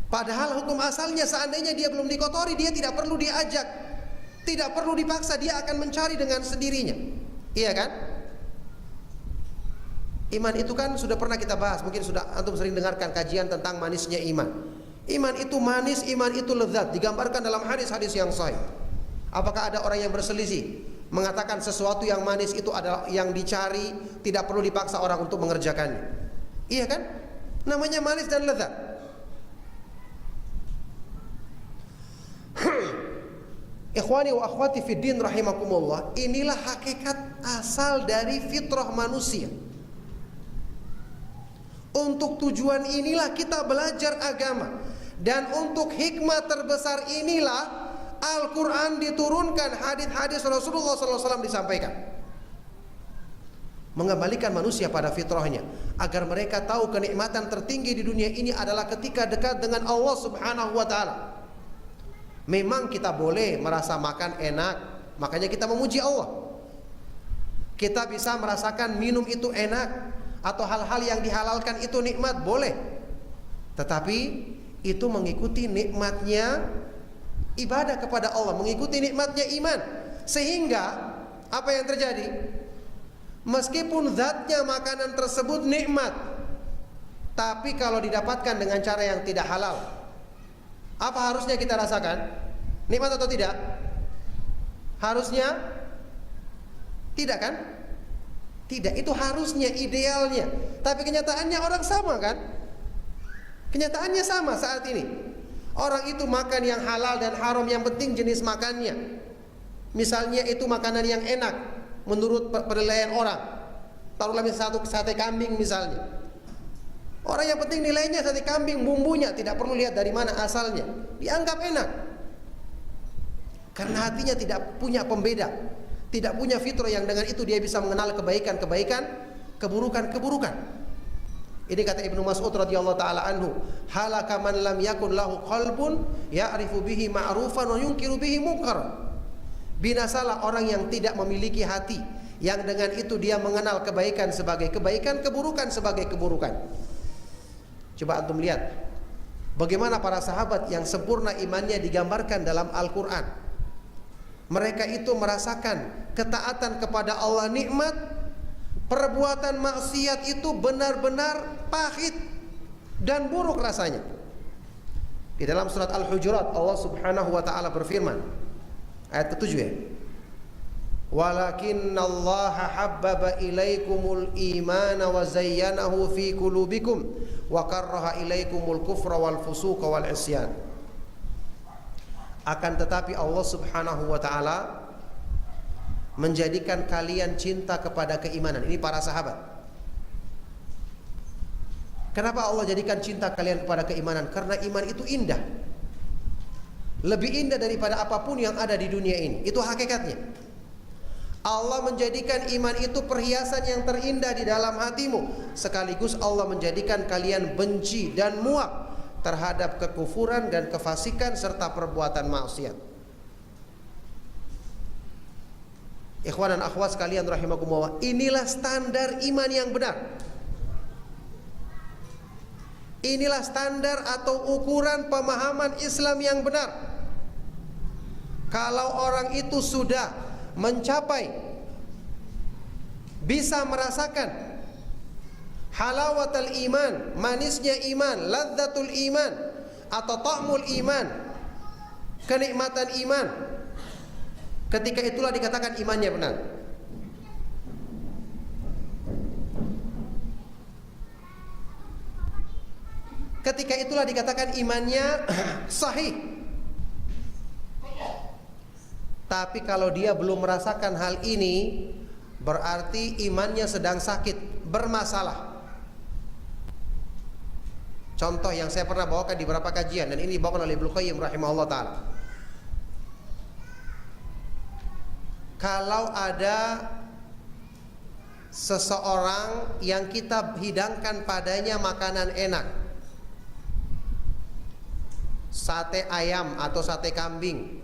Padahal hukum asalnya seandainya dia belum dikotori, dia tidak perlu diajak, tidak perlu dipaksa, dia akan mencari dengan sendirinya. Iya kan? Iman itu kan sudah pernah kita bahas, mungkin sudah antum sering dengarkan kajian tentang manisnya iman. Iman itu manis, iman itu lezat, digambarkan dalam hadis-hadis yang sahih. Apakah ada orang yang berselisih mengatakan sesuatu yang manis itu adalah yang dicari, tidak perlu dipaksa orang untuk mengerjakannya? Iya kan? Namanya manis dan lezat. Ikhwani wa akhwati fid din rahimakumullah, inilah hakikat asal dari fitrah manusia. Untuk tujuan inilah kita belajar agama, dan untuk hikmah terbesar inilah Al-Quran diturunkan, hadis-hadis Rasulullah SAW disampaikan, mengembalikan manusia pada fitrahnya agar mereka tahu kenikmatan tertinggi di dunia ini adalah ketika dekat dengan Allah Subhanahu wa ta'ala. Memang kita boleh merasa makan enak, makanya kita memuji Allah. Kita bisa merasakan minum itu enak, atau hal-hal yang dihalalkan itu nikmat, boleh. Tetapi itu mengikuti nikmatnya ibadah kepada Allah, mengikuti nikmatnya iman. Sehingga apa yang terjadi? Meskipun zatnya makanan tersebut nikmat, tapi kalau didapatkan dengan cara yang tidak halal, apa harusnya kita rasakan? Nikmat atau tidak? Harusnya tidak kan? Tidak, itu harusnya, idealnya. Tapi kenyataannya orang sama kan? Kenyataannya sama saat ini. Orang itu makan yang halal dan haram, yang penting jenis makannya. Misalnya itu makanan yang enak menurut penilaian orang. Taruhlah misalnya satu sate kambing misalnya. Orang yang penting nilainya sate kambing, bumbunya, tidak perlu lihat dari mana asalnya, dianggap enak. Karena hatinya tidak punya pembeda, tidak punya fitrah yang dengan itu dia bisa mengenal kebaikan-kebaikan, keburukan-keburukan. Ini kata Ibnu Mas'ud radhiyallahu taala anhu, halaka man lam yakun lahu qalbun ya'rifu bihi ma'rufan wa yunkiru bihi munkar. Binasalah orang yang tidak memiliki hati yang dengan itu dia mengenal kebaikan sebagai kebaikan, keburukan sebagai keburukan. Coba antum lihat bagaimana para sahabat yang sempurna imannya digambarkan dalam Al-Quran. Mereka itu merasakan ketaatan kepada Allah nikmat, perbuatan maksiat itu benar-benar pahit dan buruk rasanya. Di dalam surat Al-Hujurat Allah Subhanahu wa taala berfirman, ayat ke-7 ya. Walakinnallaha habbaba ilaikumul imana wa zayyanahu fi qulubikum wa karraha ilaikumul kufra wal fusuqa wal isyan. Akan tetapi Allah Subhanahu wa taala menjadikan kalian cinta kepada keimanan. Ini para sahabat. Kenapa Allah jadikan cinta kalian kepada keimanan? Karena iman itu indah, lebih indah daripada apapun yang ada di dunia ini. Itu hakikatnya. Allah menjadikan iman itu perhiasan yang terindah di dalam hatimu. Sekaligus Allah menjadikan kalian benci dan muak terhadap kekufuran dan kefasikan serta perbuatan maksiat. Ikhwan dan akhwat sekalian rahimakumullah, inilah standar iman yang benar. Inilah standar atau ukuran pemahaman Islam yang benar. Kalau orang itu sudah mencapai, bisa merasakan halawatul iman, manisnya iman, ladzatul iman atau ta'mul iman, kenikmatan iman. Ketika itulah dikatakan imannya benar. Ketika itulah dikatakan imannya sahih. Tapi kalau dia belum merasakan hal ini, berarti imannya sedang sakit, bermasalah. Contoh yang saya pernah bawakan di beberapa kajian, dan ini dibawakan oleh Ibnu Qayyim rahimahullah ta'ala. Kalau ada seseorang yang kita hidangkan padanya makanan enak, sate ayam atau sate kambing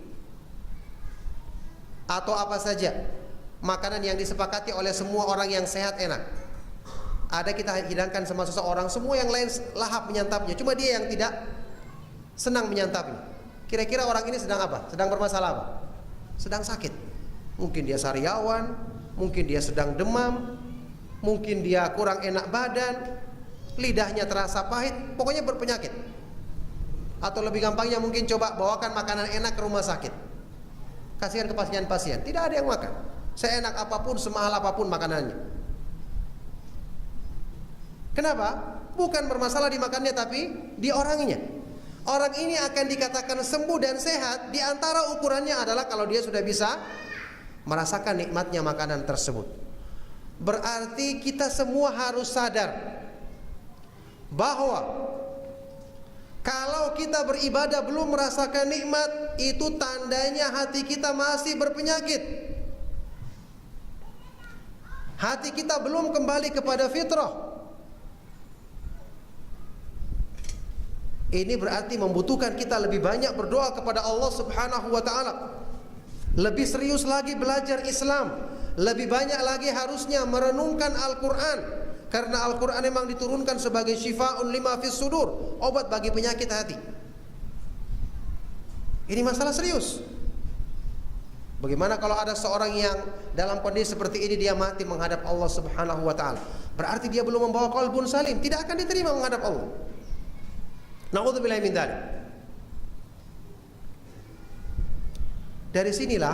atau apa saja, makanan yang disepakati oleh semua orang yang sehat enak, ada kita hidangkan sama seseorang, semua yang lain lahap menyantapnya, cuma dia yang tidak senang menyantapnya. Kira-kira orang ini sedang apa? Sedang bermasalah apa? Sedang sakit. Mungkin dia sariawan, mungkin dia sedang demam, mungkin dia kurang enak badan, lidahnya terasa pahit, pokoknya berpenyakit. Atau lebih gampangnya mungkin coba bawakan makanan enak ke rumah sakit, kasihan ke pasien-pasien, tidak ada yang makan, seenak apapun, semahal apapun makanannya. Kenapa? Bukan bermasalah di makannya, tapi di orangnya. Orang ini akan dikatakan sembuh dan sehat, di antara ukurannya adalah kalau dia sudah bisa merasakan nikmatnya makanan tersebut. Berarti kita semua harus sadar bahwa kalau kita beribadah belum merasakan nikmat, itu tandanya hati kita masih berpenyakit. Hati kita belum kembali kepada fitrah. Ini berarti membutuhkan kita lebih banyak berdoa kepada Allah Subhanahu wa ta'ala, lebih serius lagi belajar Islam, lebih banyak lagi harusnya merenungkan Al-Quran, karena Al-Quran memang diturunkan sebagai syifa'un lima fis sudur, obat bagi penyakit hati. Ini masalah serius. Bagaimana kalau ada seorang yang dalam kondisi seperti ini dia mati menghadap Allah Subhanahu wa ta'ala? Berarti dia belum membawa qalbun salim, tidak akan diterima menghadap Allah. Na'udzubillahi min dzalik. Dari sinilah,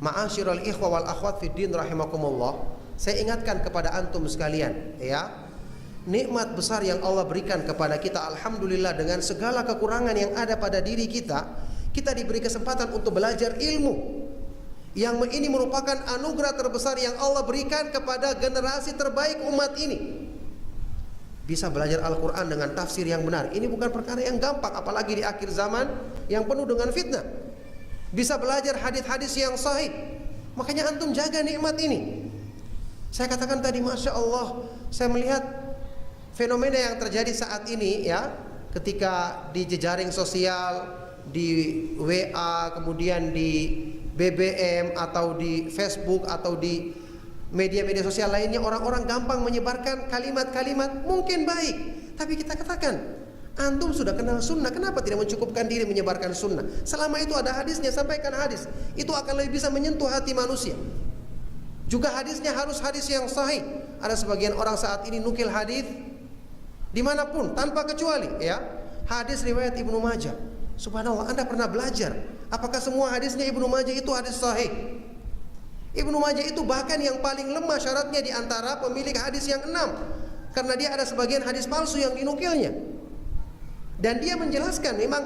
ma'asyiral ikhwa wal akhwat fid din rahimakumullah, saya ingatkan kepada antum sekalian, ya, nikmat besar yang Allah berikan kepada kita, alhamdulillah, dengan segala kekurangan yang ada pada diri kita, kita diberi kesempatan untuk belajar ilmu. Yang ini merupakan anugerah terbesar yang Allah berikan kepada generasi terbaik umat ini. Bisa belajar Al-Quran dengan tafsir yang benar, ini bukan perkara yang gampang, apalagi di akhir zaman yang penuh dengan fitnah. Bisa belajar hadis-hadis yang sahih. Makanya antum jaga nikmat ini. Saya katakan tadi, Masya Allah, saya melihat fenomena yang terjadi saat ini, ya, ketika di jejaring sosial, di WA, kemudian di BBM atau di Facebook atau di media-media sosial lainnya, orang-orang gampang menyebarkan kalimat-kalimat mungkin baik, tapi kita katakan, antum sudah kenal sunnah, kenapa tidak mencukupkan diri menyebarkan sunnah? Selama itu ada hadisnya, sampaikan hadis. Itu akan lebih bisa menyentuh hati manusia. Juga hadisnya harus hadis yang sahih. Ada sebagian orang saat ini nukil hadis dimanapun tanpa kecuali, ya, hadis riwayat Ibnu Majah. Subhanallah, Anda pernah belajar apakah semua hadisnya Ibnu Majah itu hadis sahih? Ibnu Majah itu bahkan yang paling lemah syaratnya di antara pemilik hadis yang 6, karena dia ada sebagian hadis palsu yang dinukilnya. Dan dia menjelaskan, memang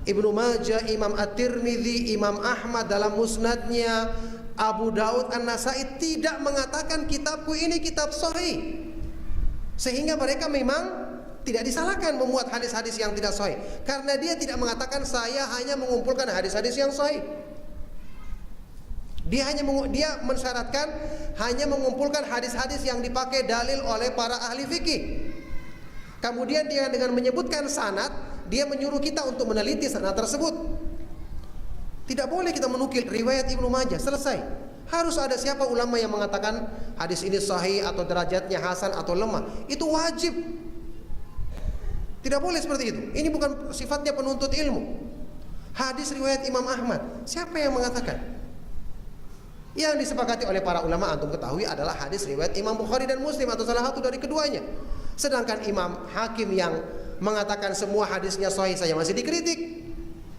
Ibnu Majah, Imam At-Tirmidzi, Imam Ahmad dalam musnadnya, Abu Daud, An-Nasai tidak mengatakan kitabku ini kitab sahih, sehingga mereka memang tidak disalahkan memuat hadis-hadis yang tidak sahih, karena dia tidak mengatakan saya hanya mengumpulkan hadis-hadis yang sahih. Dia mensyaratkan hanya mengumpulkan hadis-hadis yang dipakai dalil oleh para ahli fikih. Kemudian dia dengan menyebutkan sanad, dia menyuruh kita untuk meneliti sanad tersebut. Tidak boleh kita menukil riwayat Ibnu Majah, selesai. Harus ada siapa ulama yang mengatakan hadis ini sahih atau derajatnya hasan atau lemah. Itu wajib. Tidak boleh seperti itu. Ini bukan sifatnya penuntut ilmu. Hadis riwayat Imam Ahmad, siapa yang mengatakan? Yang disepakati oleh para ulama antum ketahui adalah hadis riwayat Imam Bukhari dan Muslim atau salah satu dari keduanya. Sedangkan Imam Hakim yang mengatakan semua hadisnya sahih saja masih dikritik.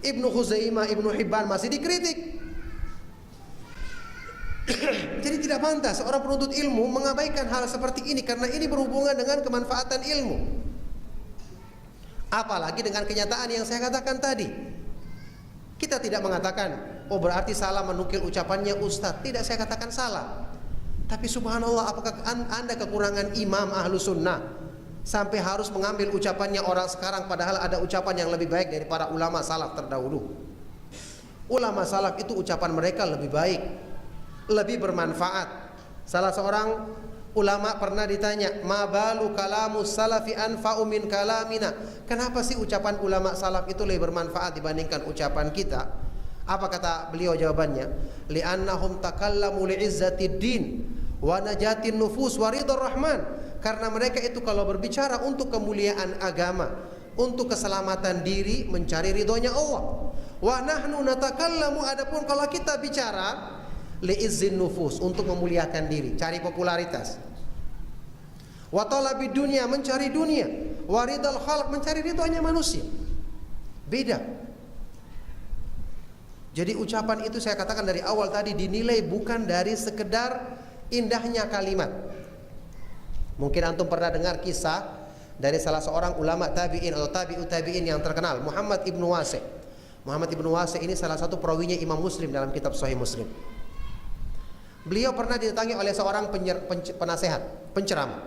Ibnu Khuzaimah, Ibnu Hibban masih dikritik. Jadi tidak pantas seorang penuntut ilmu mengabaikan hal seperti ini, karena ini berhubungan dengan kemanfaatan ilmu. Apalagi dengan kenyataan yang saya katakan tadi. Kita tidak mengatakan, oh berarti salah menukil ucapannya Ustadz. Tidak, saya katakan salah. Tapi subhanallah, apakah anda kekurangan imam ahlu sunnah sampai harus mengambil ucapannya orang sekarang, padahal ada ucapan yang lebih baik dari para ulama salaf terdahulu. Ulama salaf itu ucapan mereka lebih baik, lebih bermanfaat. Salah seorang ulama pernah ditanya, ma balu kalamu salafi anfa'u min kalamina. Kenapa sih ucapan ulama salaf itu lebih bermanfaat dibandingkan ucapan kita? Apa kata beliau jawabannya? Li'annahum takallamu li'izzatid din wa najatin nufus wa ridhar rahman. Karena mereka itu kalau berbicara untuk kemuliaan agama, untuk keselamatan diri, mencari ridhonya Allah. Wa nahnu natakallamu, adapun kalau kita bicara li'izzin nufus, untuk memuliakan diri, cari popularitas. Wa talabid dunya, mencari dunia. Wa ridhal khalq, mencari ridhonya manusia. Beda. Jadi ucapan itu saya katakan dari awal tadi dinilai bukan dari sekedar indahnya kalimat. Mungkin antum pernah dengar kisah dari salah seorang ulama tabi'in atau tabi'ut tabi'in yang terkenal, Muhammad ibnu Wasi'. Muhammad ibnu Wasi' ini salah satu perawinya Imam Muslim dalam kitab Sahih Muslim. Beliau pernah didatangi oleh seorang penasehat, penceramah.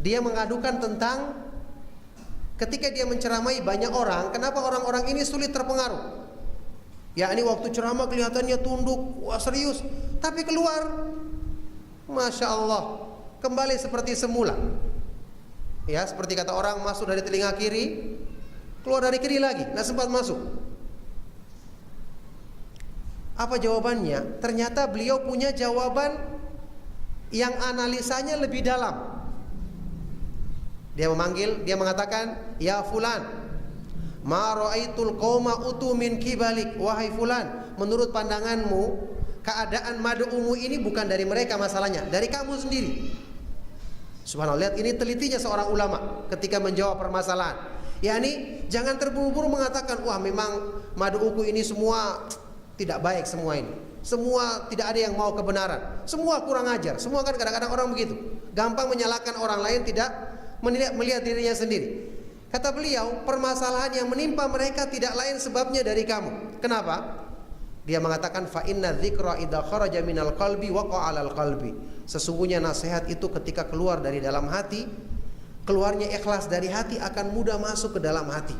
Dia mengadukan tentang ketika dia menceramai banyak orang, kenapa orang-orang ini sulit terpengaruh. Ya, ini waktu ceramah kelihatannya tunduk, wah serius, tapi keluar, masya Allah, kembali seperti semula. Ya, seperti kata orang, masuk dari telinga kiri, keluar dari kiri lagi, nggak sempat masuk. Apa jawabannya? Ternyata beliau punya jawaban yang analisanya lebih dalam. Dia memanggil, dia mengatakan, ya fulan, ma ra'aitul qauma utu min kibalik. Wahai fulan, menurut pandanganmu keadaan mad'umu ini bukan dari mereka masalahnya, dari kamu sendiri. Subhanallah, lihat ini telitinya seorang ulama ketika menjawab permasalahan. Yani jangan terburu-buru mengatakan, wah memang mad'uku ini semua tidak baik, semua ini, semua tidak ada yang mau kebenaran, semua kurang ajar. Semua kan kadang-kadang orang begitu, gampang menyalahkan orang lain, tidak melihat dirinya sendiri. Kata beliau, permasalahan yang menimpa mereka tidak lain sebabnya dari kamu. Kenapa? Dia mengatakan, fa inna dzikra idza kharaja minal qalbi waqa'a 'alal qalbi. Sesungguhnya nasihat itu ketika keluar dari dalam hati, keluarnya ikhlas dari hati akan mudah masuk ke dalam hati.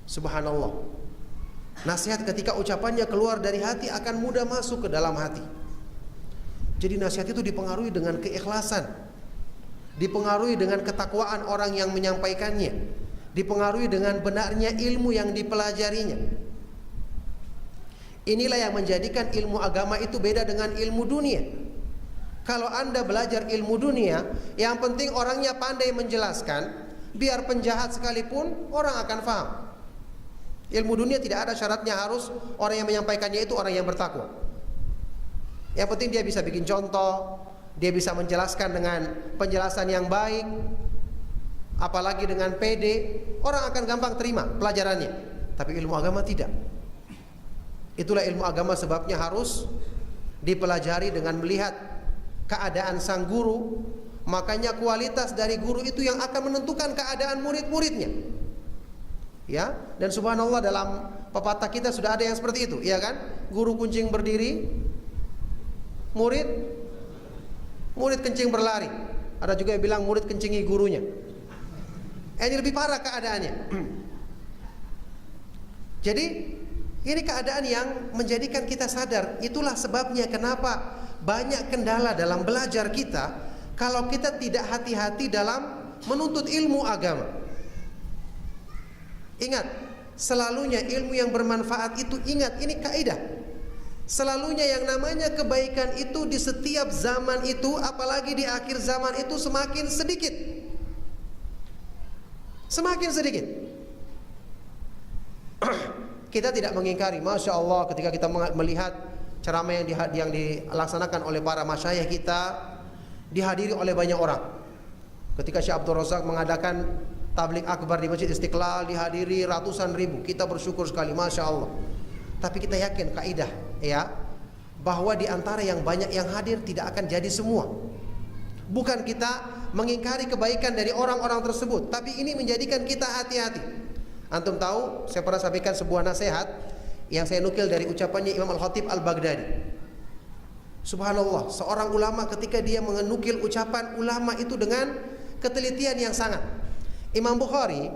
Subhanallah. Nasihat ketika ucapannya keluar dari hati akan mudah masuk ke dalam hati. Jadi nasihat itu dipengaruhi dengan keikhlasan, dipengaruhi dengan ketakwaan orang yang menyampaikannya, dipengaruhi dengan benarnya ilmu yang dipelajarinya. Inilah yang menjadikan ilmu agama itu beda dengan ilmu dunia. Kalau anda belajar ilmu dunia, yang penting orangnya pandai menjelaskan, biar penjahat sekalipun orang akan paham. Ilmu dunia tidak ada syaratnya harus orang yang menyampaikannya itu orang yang bertakwa. Yang penting dia bisa bikin contoh, dia bisa menjelaskan dengan penjelasan yang baik, apalagi dengan pede, orang akan gampang terima pelajarannya. Tapi ilmu agama tidak. Itulah ilmu agama sebabnya harus dipelajari dengan melihat keadaan sang guru. Makanya kualitas dari guru itu yang akan menentukan keadaan murid-muridnya. Ya, dan subhanallah dalam pepatah kita sudah ada yang seperti itu, ya kan? Guru kuncing berdiri, murid kencing berlari. Ada juga yang bilang murid kencingi gurunya. Ini lebih parah keadaannya. Jadi ini keadaan yang menjadikan kita sadar. Itulah sebabnya kenapa banyak kendala dalam belajar kita kalau kita tidak hati-hati dalam menuntut ilmu agama. Ingat, selalunya ilmu yang bermanfaat itu, ingat ini kaidah. Selalunya yang namanya kebaikan itu di setiap zaman itu, apalagi di akhir zaman itu semakin sedikit. Semakin sedikit. kita tidak mengingkari, Masya Allah, ketika kita melihat ceramah yang dilaksanakan oleh para masyayikh kita dihadiri oleh banyak orang. Ketika Syekh Abdul Razak mengadakan tabligh akbar di Masjid Istiqlal, dihadiri ratusan ribu, kita bersyukur sekali, Masya Allah. Tapi kita yakin kaidah ya, bahwa di antara yang banyak yang hadir tidak akan jadi semua. Bukan kita mengingkari kebaikan dari orang-orang tersebut, tapi ini menjadikan kita hati-hati. Antum tahu, saya pernah sampaikan sebuah nasihat yang saya nukil dari ucapannya Imam Al-Khatib Al-Baghdadi. Subhanallah, seorang ulama ketika dia menukil ucapan ulama itu dengan ketelitian yang sangat. Imam Bukhari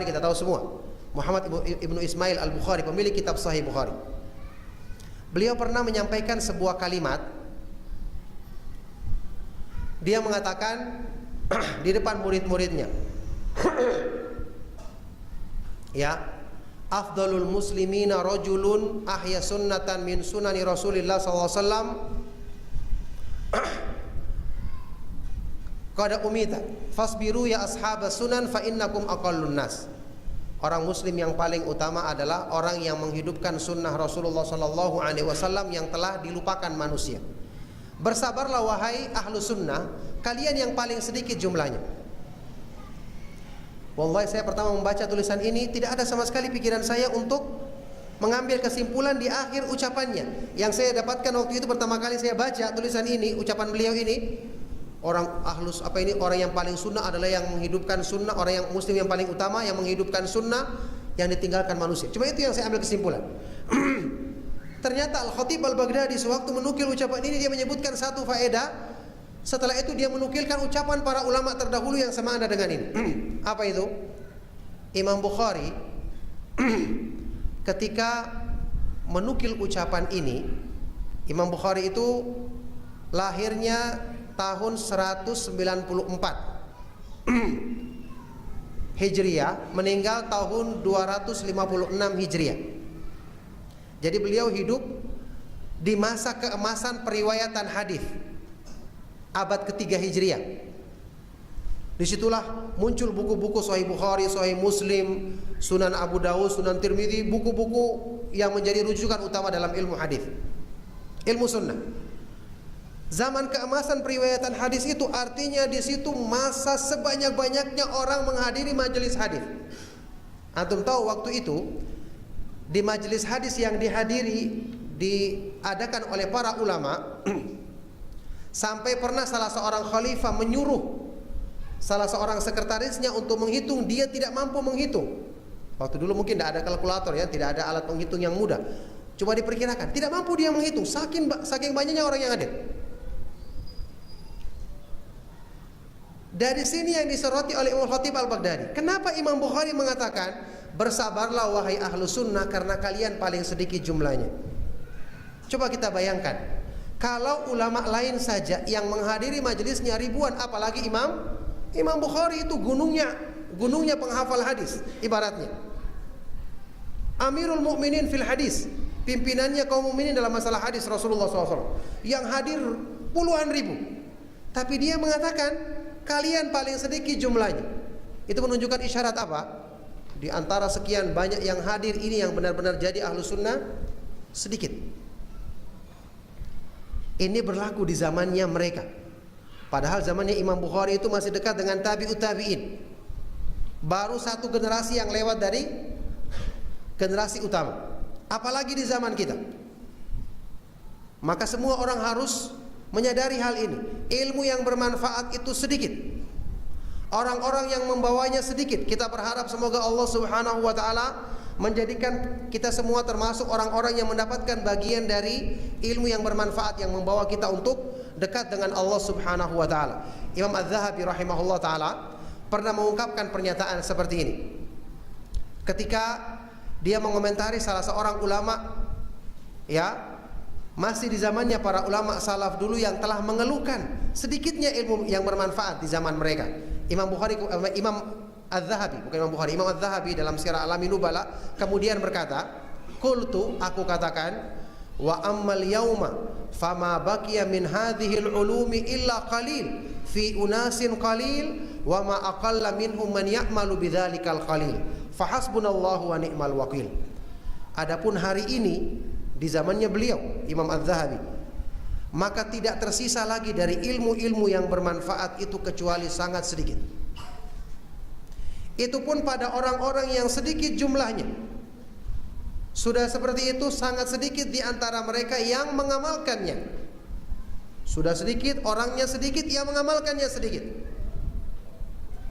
kita tahu semua, Muhammad ibnu Ismail Al-Bukhari, pemilik kitab Sahih Bukhari. Beliau pernah menyampaikan sebuah kalimat. Dia mengatakan di depan murid-muridnya, ya, afdalul muslimina rajulun ahya sunnatan min sunani Rasulillah sallallahu alaihi wasallam qad umita fasbiru ya ashabas sunan fa innakum aqallun nas. Orang muslim yang paling utama adalah orang yang menghidupkan sunnah Rasulullah sallallahu alaihi wasallam yang telah dilupakan manusia. Bersabarlah wahai ahlu sunnah, kalian yang paling sedikit jumlahnya. Wallahi, saya pertama membaca tulisan ini tidak ada sama sekali pikiran saya untuk mengambil kesimpulan di akhir ucapannya. Yang saya dapatkan waktu itu pertama kali saya baca tulisan ini, ucapan beliau ini, orang ahlus orang yang paling sunnah adalah yang menghidupkan sunnah, orang yang muslim yang paling utama yang menghidupkan sunnah yang ditinggalkan manusia. Cuma itu yang saya ambil kesimpulan. Ternyata Al-Khatib Al-Baghdadi sewaktu menukil ucapan ini, dia menyebutkan satu faedah. Setelah itu dia menukilkan ucapan para ulama terdahulu yang sama dengan ini. Apa itu? Imam Bukhari ketika menukil ucapan ini, Imam Bukhari itu lahirnya tahun 194 Hijriah, meninggal tahun 256 Hijriah. Jadi beliau hidup di masa keemasan periwayatan hadis, abad ketiga Hijriah. Disitulah muncul buku-buku Sahih Bukhari, Sahih Muslim, Sunan Abu Dawud, Sunan Tirmidzi, buku-buku yang menjadi rujukan utama dalam ilmu hadis, ilmu sunnah. Zaman keemasan periwayatan hadis itu artinya di situ masa sebanyak-banyaknya orang menghadiri majelis hadis. Antum tahu waktu itu di majelis hadis yang diadakan oleh para ulama sampai pernah salah seorang khalifah menyuruh salah seorang sekretarisnya untuk menghitung, dia tidak mampu menghitung. Waktu dulu mungkin tidak ada kalkulator ya, tidak ada alat penghitung yang mudah. Coba diperkirakan, tidak mampu dia menghitung, saking banyaknya orang yang hadir. Dari sini yang disoroti oleh Imam Khatib Al-Baghdadi. Kenapa Imam Bukhari mengatakan bersabarlah wahai ahlu sunnah karena kalian paling sedikit jumlahnya. Coba kita bayangkan, kalau ulama lain saja yang menghadiri majelisnya ribuan, apalagi Imam Bukhari itu gunungnya penghafal hadis ibaratnya. Amirul Mukminin fil hadis, pimpinannya kaum mukminin dalam masalah hadis Rasulullah SAW, yang hadir puluhan ribu. Tapi dia mengatakan kalian paling sedikit jumlahnya. Itu menunjukkan isyarat apa? Di antara sekian banyak yang hadir ini yang benar-benar jadi ahlu sunnah sedikit. Ini berlaku di zamannya mereka. Padahal zamannya Imam Bukhari itu masih dekat dengan tabi'ut tabi'in. Baru satu generasi yang lewat dari generasi utama. Apalagi di zaman kita. Maka semua orang harus menyadari hal ini. Ilmu yang bermanfaat itu sedikit, orang-orang yang membawanya sedikit. Kita berharap semoga Allah Subhanahu wa taala menjadikan kita semua termasuk orang-orang yang mendapatkan bagian dari ilmu yang bermanfaat yang membawa kita untuk dekat dengan Allah Subhanahu wa taala. Imam Az-Zahabi rahimahullah taala pernah mengungkapkan pernyataan seperti ini ketika dia mengomentari salah seorang ulama, ya, masih di zamannya para ulama salaf dulu yang telah mengeluhkan sedikitnya ilmu yang bermanfaat di zaman mereka. Imam Az-Zahabi, bukan Imam Bukhari, Imam Az-Zahabi dalam Sirah Alamin Nubala kemudian berkata, "Qultu, aku katakan, wa ammal yauma fama baqiya min hadhil ulumi illa qalil fi unasin qalil wa ma aqalla minhum man ya'malu bidzalikal qalil Fahasbunallahu wa ni'mal wakil. Adapun hari ini di zamannya beliau Imam Az-Zahabi, maka tidak tersisa lagi dari ilmu-ilmu yang bermanfaat itu kecuali sangat sedikit. Itu pun pada orang-orang yang sedikit jumlahnya. Sudah seperti itu, sangat sedikit di antara mereka yang mengamalkannya. Sudah sedikit, orangnya sedikit, yang mengamalkannya sedikit.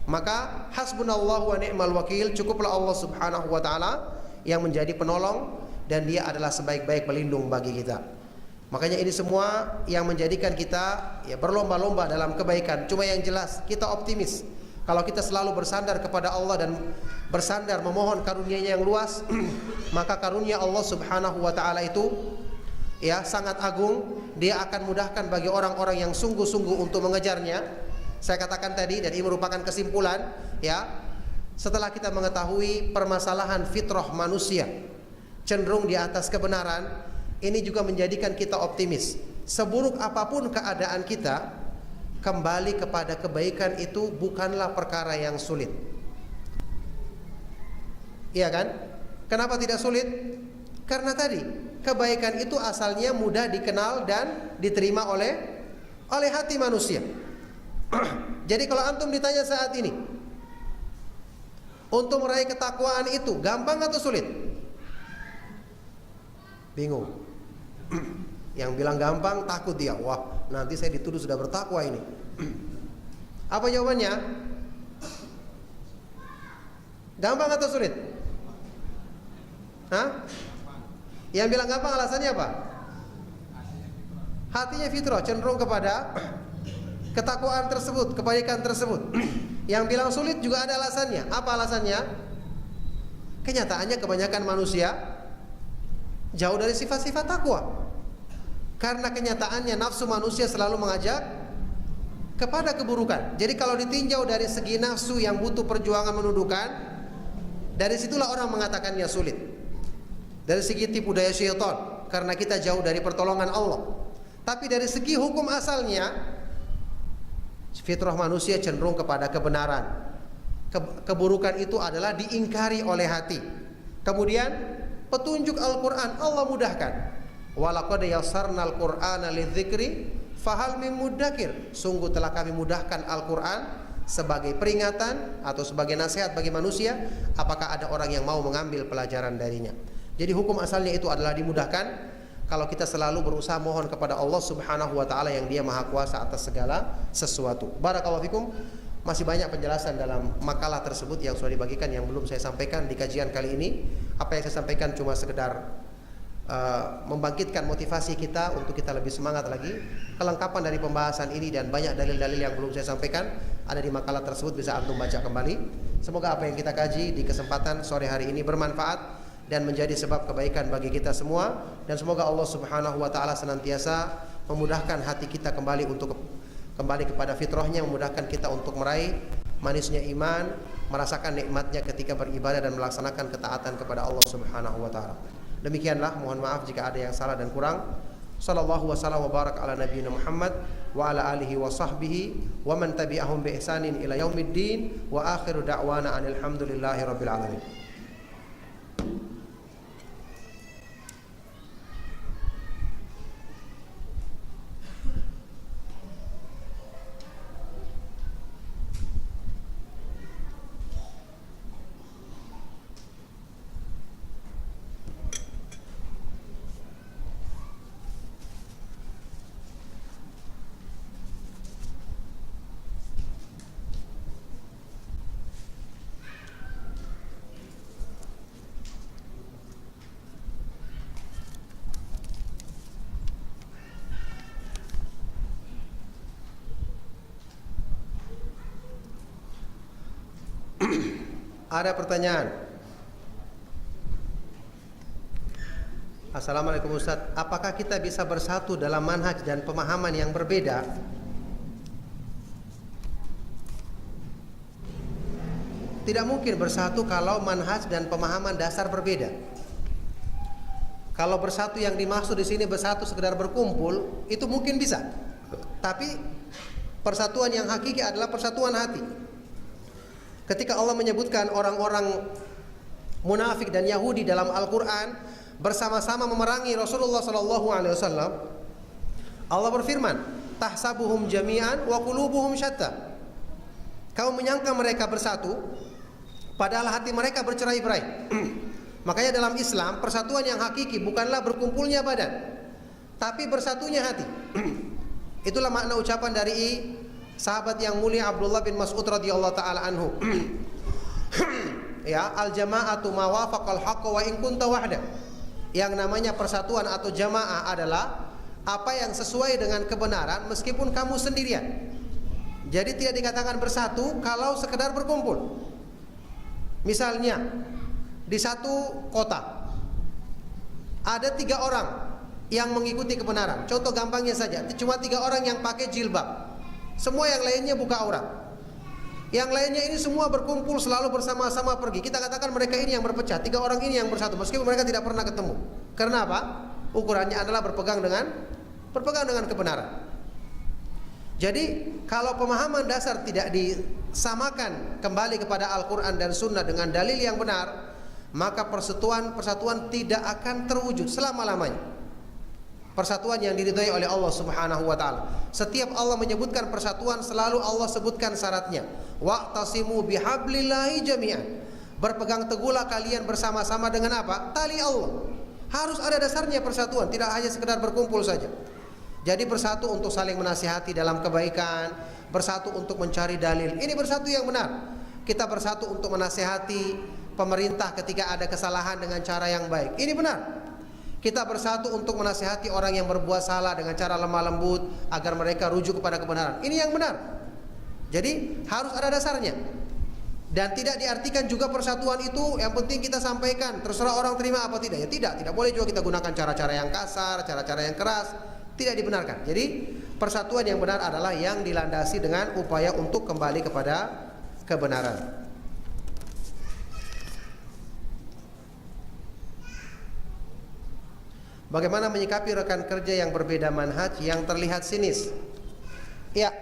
Maka hasbunallahu wa ni'mal wakil, cukuplah Allah Subhanahu wa taala yang menjadi penolong, dan Dia adalah sebaik-baik pelindung bagi kita. Makanya ini semua yang menjadikan kita berlomba-lomba dalam kebaikan. Cuma yang jelas kita optimis. Kalau kita selalu bersandar kepada Allah dan bersandar memohon karunia-Nya yang luas, maka karunia Allah Subhanahu wa taala itu sangat agung. Dia akan mudahkan bagi orang-orang yang sungguh-sungguh untuk mengejarnya. Saya katakan tadi, dan ini merupakan kesimpulan, setelah kita mengetahui permasalahan fitrah manusia cenderung di atas kebenaran, ini juga menjadikan kita optimis. Seburuk apapun keadaan kita, kembali kepada kebaikan itu bukanlah perkara yang sulit. Iya kan? Kenapa tidak sulit? Karena tadi kebaikan itu asalnya mudah dikenal dan diterima oleh hati manusia. Jadi kalau antum ditanya saat ini, untuk meraih ketakwaan itu gampang atau sulit? Bingung. Yang bilang gampang takut dia, wah nanti saya dituduh sudah bertakwa ini. Apa jawabannya? Gampang atau sulit? Yang bilang gampang alasannya apa? Hatinya fitrah, cenderung kepada ketakwaan tersebut, kebaikan tersebut. Yang bilang sulit juga ada alasannya. Apa alasannya? Kenyataannya kebanyakan manusia jauh dari sifat-sifat takwa. Karena kenyataannya nafsu manusia selalu mengajak kepada keburukan. Jadi kalau ditinjau dari segi nafsu yang butuh perjuangan menundukkan, dari situlah orang mengatakannya sulit. Dari segi tipu daya syaitan, karena kita jauh dari pertolongan Allah. Tapi dari segi hukum asalnya, fitrah manusia cenderung kepada kebenaran. Keburukan itu adalah diingkari oleh hati. Kemudian petunjuk Al-Quran Allah mudahkan. Walaqad yassarnal Qur'ana lidzikri fahal mim muddakir. Sungguh telah kami mudahkan Al-Quran sebagai peringatan atau sebagai nasihat bagi manusia. Apakah ada orang yang mau mengambil pelajaran darinya? Jadi hukum asalnya itu adalah dimudahkan kalau kita selalu berusaha mohon kepada Allah Subhanahu wa taala yang Dia Maha Kuasa atas segala sesuatu. Barakallahu fikum. Masih banyak penjelasan dalam makalah tersebut yang sudah dibagikan yang belum saya sampaikan di kajian kali ini. Apa yang saya sampaikan cuma sekedar membangkitkan motivasi kita untuk kita lebih semangat lagi. Kelengkapan dari pembahasan ini dan banyak dalil-dalil yang belum saya sampaikan ada di makalah tersebut, bisa antum baca kembali. Semoga apa yang kita kaji di kesempatan sore hari ini bermanfaat dan menjadi sebab kebaikan bagi kita semua, dan semoga Allah Subhanahu wa taala senantiasa memudahkan hati kita kembali kepada fitrahnya, memudahkan kita untuk meraih manisnya iman, merasakan nikmatnya ketika beribadah dan melaksanakan ketaatan kepada Allah Subhanahu wa taala. Demikianlah, mohon maaf jika ada yang salah dan kurang. Sallallahu wasallam wa barak ala nabiyina Muhammad wa ala alihi wa sahbihi wa man tabi'ahum bi ihsanin ila yaumiddin wa akhiru da'wana anil hamdulillahi rabbil alamin. Ada pertanyaan? Assalamualaikum Ustaz, apakah kita bisa bersatu dalam manhaj dan pemahaman yang berbeda? Tidak mungkin bersatu kalau manhaj dan pemahaman dasar berbeda. Kalau bersatu yang dimaksud di sini bersatu sekedar berkumpul, itu mungkin bisa. Tapi persatuan yang hakiki adalah persatuan hati. Ketika Allah menyebutkan orang-orang munafik dan Yahudi dalam Al-Quran bersama-sama memerangi Rasulullah sallallahu alaihi wasallam, Allah berfirman, tahsabuhum jami'an wa qulubuhum syatta. Kamu menyangka mereka bersatu, padahal hati mereka bercerai-berai. Makanya dalam Islam persatuan yang hakiki bukanlah berkumpulnya badan, tapi bersatunya hati. Itulah makna ucapan dari sahabat yang mulia Abdullah bin Mas'ud radhiyallahu taala anhu. Ya, al jama'atu ma wafaqal haqq wa in kunta wahda. Yang namanya persatuan atau jamaah adalah apa yang sesuai dengan kebenaran meskipun kamu sendirian. Jadi tidak dikatakan bersatu kalau sekedar berkumpul. Misalnya di satu kota ada 3 orang yang mengikuti kebenaran. Contoh gampangnya saja, cuma 3 orang yang pakai jilbab, semua yang lainnya buka aurat. Yang lainnya ini semua berkumpul selalu bersama-sama pergi. Kita katakan mereka ini yang berpecah, 3 orang ini yang bersatu meskipun mereka tidak pernah ketemu. Karena apa? Ukurannya adalah berpegang dengan kebenaran. Jadi kalau pemahaman dasar tidak disamakan kembali kepada Al-Quran dan Sunnah dengan dalil yang benar, maka persatuan tidak akan terwujud selama-lamanya. Persatuan yang diridhai oleh Allah Subhanahu wa taala. Setiap Allah menyebutkan persatuan selalu Allah sebutkan syaratnya. Wa'tasimu bihablillahi jami'an. Berpegang teguhlah kalian bersama-sama dengan apa? Tali Allah. Harus ada dasarnya persatuan, tidak hanya sekedar berkumpul saja. Jadi bersatu untuk saling menasihati dalam kebaikan, bersatu untuk mencari dalil. Ini bersatu yang benar. Kita bersatu untuk menasihati pemerintah ketika ada kesalahan dengan cara yang baik. Ini benar. Kita bersatu untuk menasihati orang yang berbuat salah dengan cara lemah lembut agar mereka rujuk kepada kebenaran. Ini yang benar. Jadi harus ada dasarnya. Dan tidak diartikan juga persatuan itu yang penting kita sampaikan, terserah orang terima apa tidak. Ya tidak boleh juga kita gunakan cara-cara yang kasar, cara-cara yang keras. Tidak dibenarkan. Jadi persatuan yang benar adalah yang dilandasi dengan upaya untuk kembali kepada kebenaran. Bagaimana menyikapi rekan kerja yang berbeda manhaj yang terlihat sinis? Ya,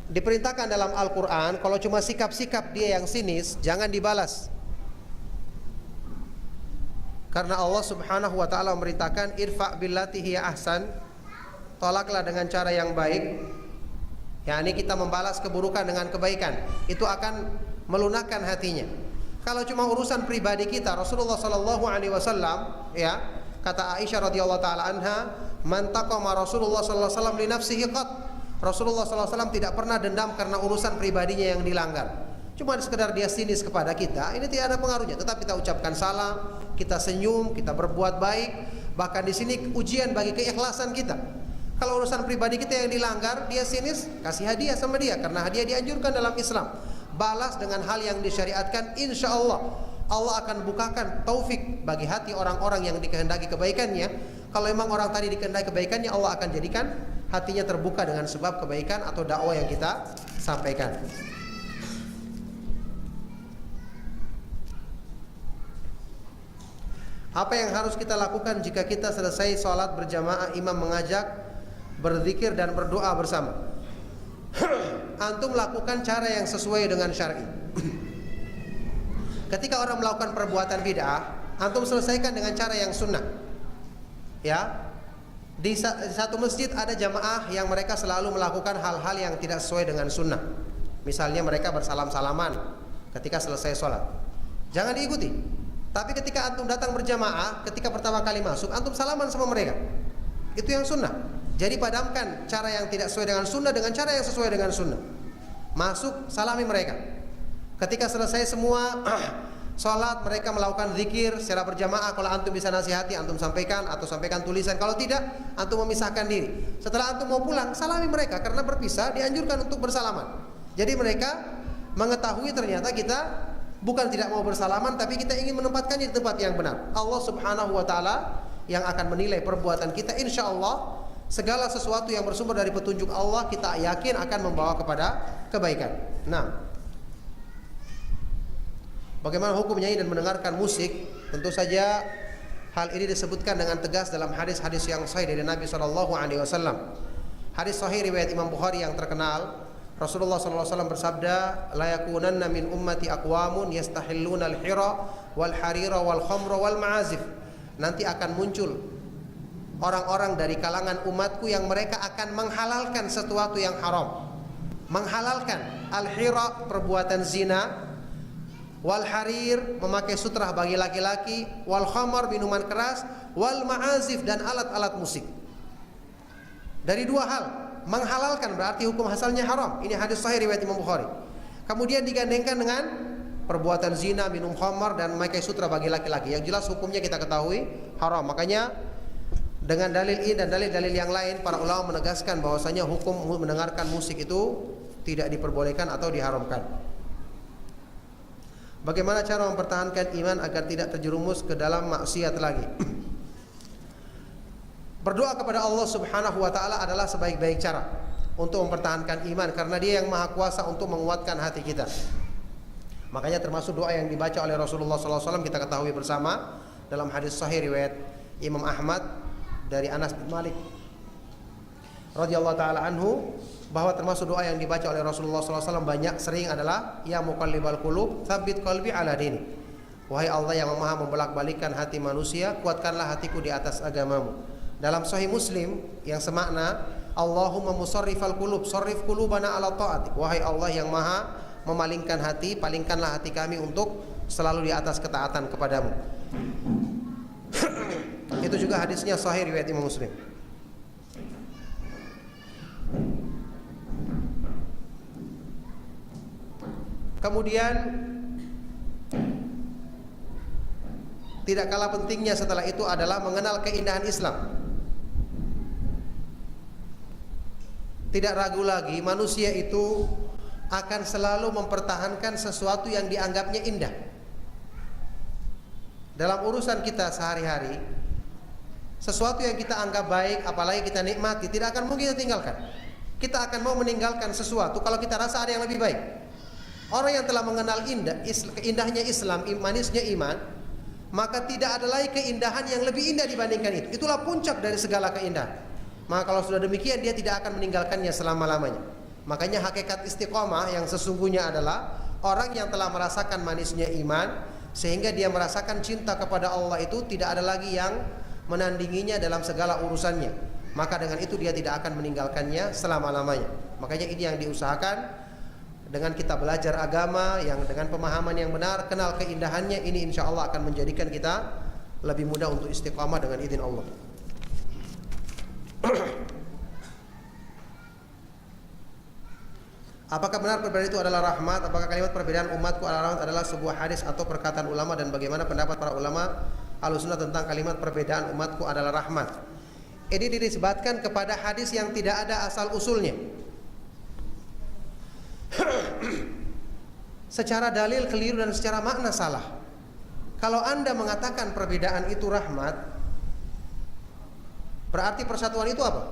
diperintahkan dalam Al-Quran kalau cuma sikap-sikap dia yang sinis jangan dibalas. Karena Allah Subhanahu wa taala memerintahkan irfa' billati hiya ahsan, tolaklah dengan cara yang baik. yakni kita membalas keburukan dengan kebaikan. Itu akan melunakkan hatinya. Kalau cuma urusan pribadi kita, Rasulullah sallallahu alaihi wasallam ya, kata Aisyah radhiyallahu taala anha, man taqama Rasulullah sallallahu alaihi wasallam li nafsihi qat. Rasulullah sallallahu alaihi wasallam tidak pernah dendam karena urusan pribadinya yang dilanggar. Cuma sekedar dia sinis kepada kita, ini tidak ada pengaruhnya. Tetap kita ucapkan salam, kita senyum, kita berbuat baik. Bahkan di sini ujian bagi keikhlasan kita. Kalau urusan pribadi kita yang dilanggar, dia sinis, kasih hadiah sama dia, karena hadiah dianjurkan dalam Islam. Balas dengan hal yang disyariatkan, insya Allah Allah akan bukakan taufik bagi hati orang-orang yang dikehendaki kebaikannya. Kalau memang orang tadi dikehendaki kebaikannya, Allah akan jadikan hatinya terbuka dengan sebab kebaikan atau dakwah yang kita sampaikan. Apa yang harus kita lakukan jika kita selesai sholat berjamaah, imam mengajak berzikir dan berdoa bersama? Antum lakukan cara yang sesuai dengan syar'i. Ketika orang melakukan perbuatan bid'ah, antum selesaikan dengan cara yang sunnah. Ya, di satu masjid ada jamaah yang mereka selalu melakukan hal-hal yang tidak sesuai dengan sunnah. Misalnya mereka bersalam-salaman ketika selesai sholat, jangan diikuti. Tapi ketika antum datang berjamaah, ketika pertama kali masuk, antum salaman sama mereka. Itu yang sunnah. Jadi padamkan cara yang tidak sesuai dengan sunnah dengan cara yang sesuai dengan sunnah. Masuk, salami mereka. Ketika selesai semua sholat, mereka melakukan zikir secara berjamaah. Kalau antum bisa nasihati, antum sampaikan atau sampaikan tulisan. Kalau tidak, antum memisahkan diri. Setelah antum mau pulang, salami mereka. Karena berpisah dianjurkan untuk bersalaman. Jadi mereka mengetahui ternyata kita bukan tidak mau bersalaman, tapi kita ingin menempatkannya di tempat yang benar. Allah Subhanahu wa taala yang akan menilai perbuatan kita. Insya Allah segala sesuatu yang bersumber dari petunjuk Allah kita yakin akan membawa kepada kebaikan. Nah, bagaimana hukum menyanyi dan mendengarkan musik? Tentu saja hal ini disebutkan dengan tegas dalam hadis-hadis yang sahih dari Nabi SAW. Hadis sahih riwayat Imam Bukhari yang terkenal, Rasulullah SAW bersabda, la yakunanna min ummati aqwamun yastahilluna al-hira wal harira wal khamra wal ma'azif. Nanti akan muncul orang-orang dari kalangan umatku yang mereka akan menghalalkan sesuatu yang haram. Menghalalkan al-hira, perbuatan zina, wal harir, memakai sutrah bagi laki-laki, wal khamar, minuman keras, wal ma'azif, dan alat-alat musik. Dari dua hal, menghalalkan berarti hukum asalnya haram. Ini hadis sahih riwayat Imam Bukhari. Kemudian digandengkan dengan perbuatan zina, minum khamar, dan memakai sutra bagi laki-laki. Yang jelas hukumnya kita ketahui haram. Makanya dengan dalil ini dan dalil-dalil yang lain, para ulama menegaskan bahwasanya hukum mendengarkan musik itu tidak diperbolehkan atau diharamkan. Bagaimana cara mempertahankan iman agar tidak terjerumus ke dalam maksiat lagi? Berdoa kepada Allah Subhanahu wa taala adalah sebaik-baik cara untuk mempertahankan iman, karena Dia yang Maha Kuasa untuk menguatkan hati kita. Makanya termasuk doa yang dibaca oleh Rasulullah SAW kita ketahui bersama dalam hadis sahih riwayat Imam Ahmad dari Anas bin Malik radhiyallahu taala anhu, bahwa termasuk doa yang dibaca oleh Rasulullah SAW banyak sering adalah ya muqallibal qulub tsabbit qalbi ala dini. Wahai Allah yang Maha membolak-balikkan hati manusia, kuatkanlah hatiku di atas agamamu. Dalam Sahih Muslim yang semakna, Allahumma musarrifal qulub sarrif qulubana ala ta'atik. Wahai Allah yang Maha memalingkan hati, palingkanlah hati kami untuk selalu di atas ketaatan kepadamu. Itu juga hadisnya sahih riwayat Imam Muslim. Kemudian tidak kalah pentingnya setelah itu adalah mengenal keindahan Islam. Tidak ragu lagi, manusia itu akan selalu mempertahankan sesuatu yang dianggapnya indah. Dalam urusan kita sehari-hari, sesuatu yang kita anggap baik, apalagi kita nikmati, tidak akan mungkin kita tinggalkan. Kita akan mau meninggalkan sesuatu kalau kita rasa ada yang lebih baik. Orang yang telah mengenal indahnya Islam, manisnya iman, maka tidak ada lagi keindahan yang lebih indah dibandingkan itu. Itulah puncak dari segala keindahan. Maka kalau sudah demikian, dia tidak akan meninggalkannya selama-lamanya. Makanya hakikat istiqomah yang sesungguhnya adalah orang yang telah merasakan manisnya iman, sehingga dia merasakan cinta kepada Allah itu tidak ada lagi yang menandinginya dalam segala urusannya. Maka dengan itu dia tidak akan meninggalkannya selama-lamanya. Makanya ini yang diusahakan dengan kita belajar agama yang dengan pemahaman yang benar, kenal keindahannya, ini insya Allah akan menjadikan kita lebih mudah untuk istiqamah dengan izin Allah. Apakah benar perbedaan itu adalah rahmat? Apakah kalimat perbedaan umatku adalah rahmat adalah sebuah hadis atau perkataan ulama? Dan bagaimana pendapat para ulama Ahlussunnah tentang kalimat perbedaan umatku adalah rahmat? Ini dinisbatkan kepada hadis yang tidak ada asal usulnya. Secara dalil keliru dan secara makna salah. Kalau Anda mengatakan perbedaan itu rahmat, berarti persatuan itu apa?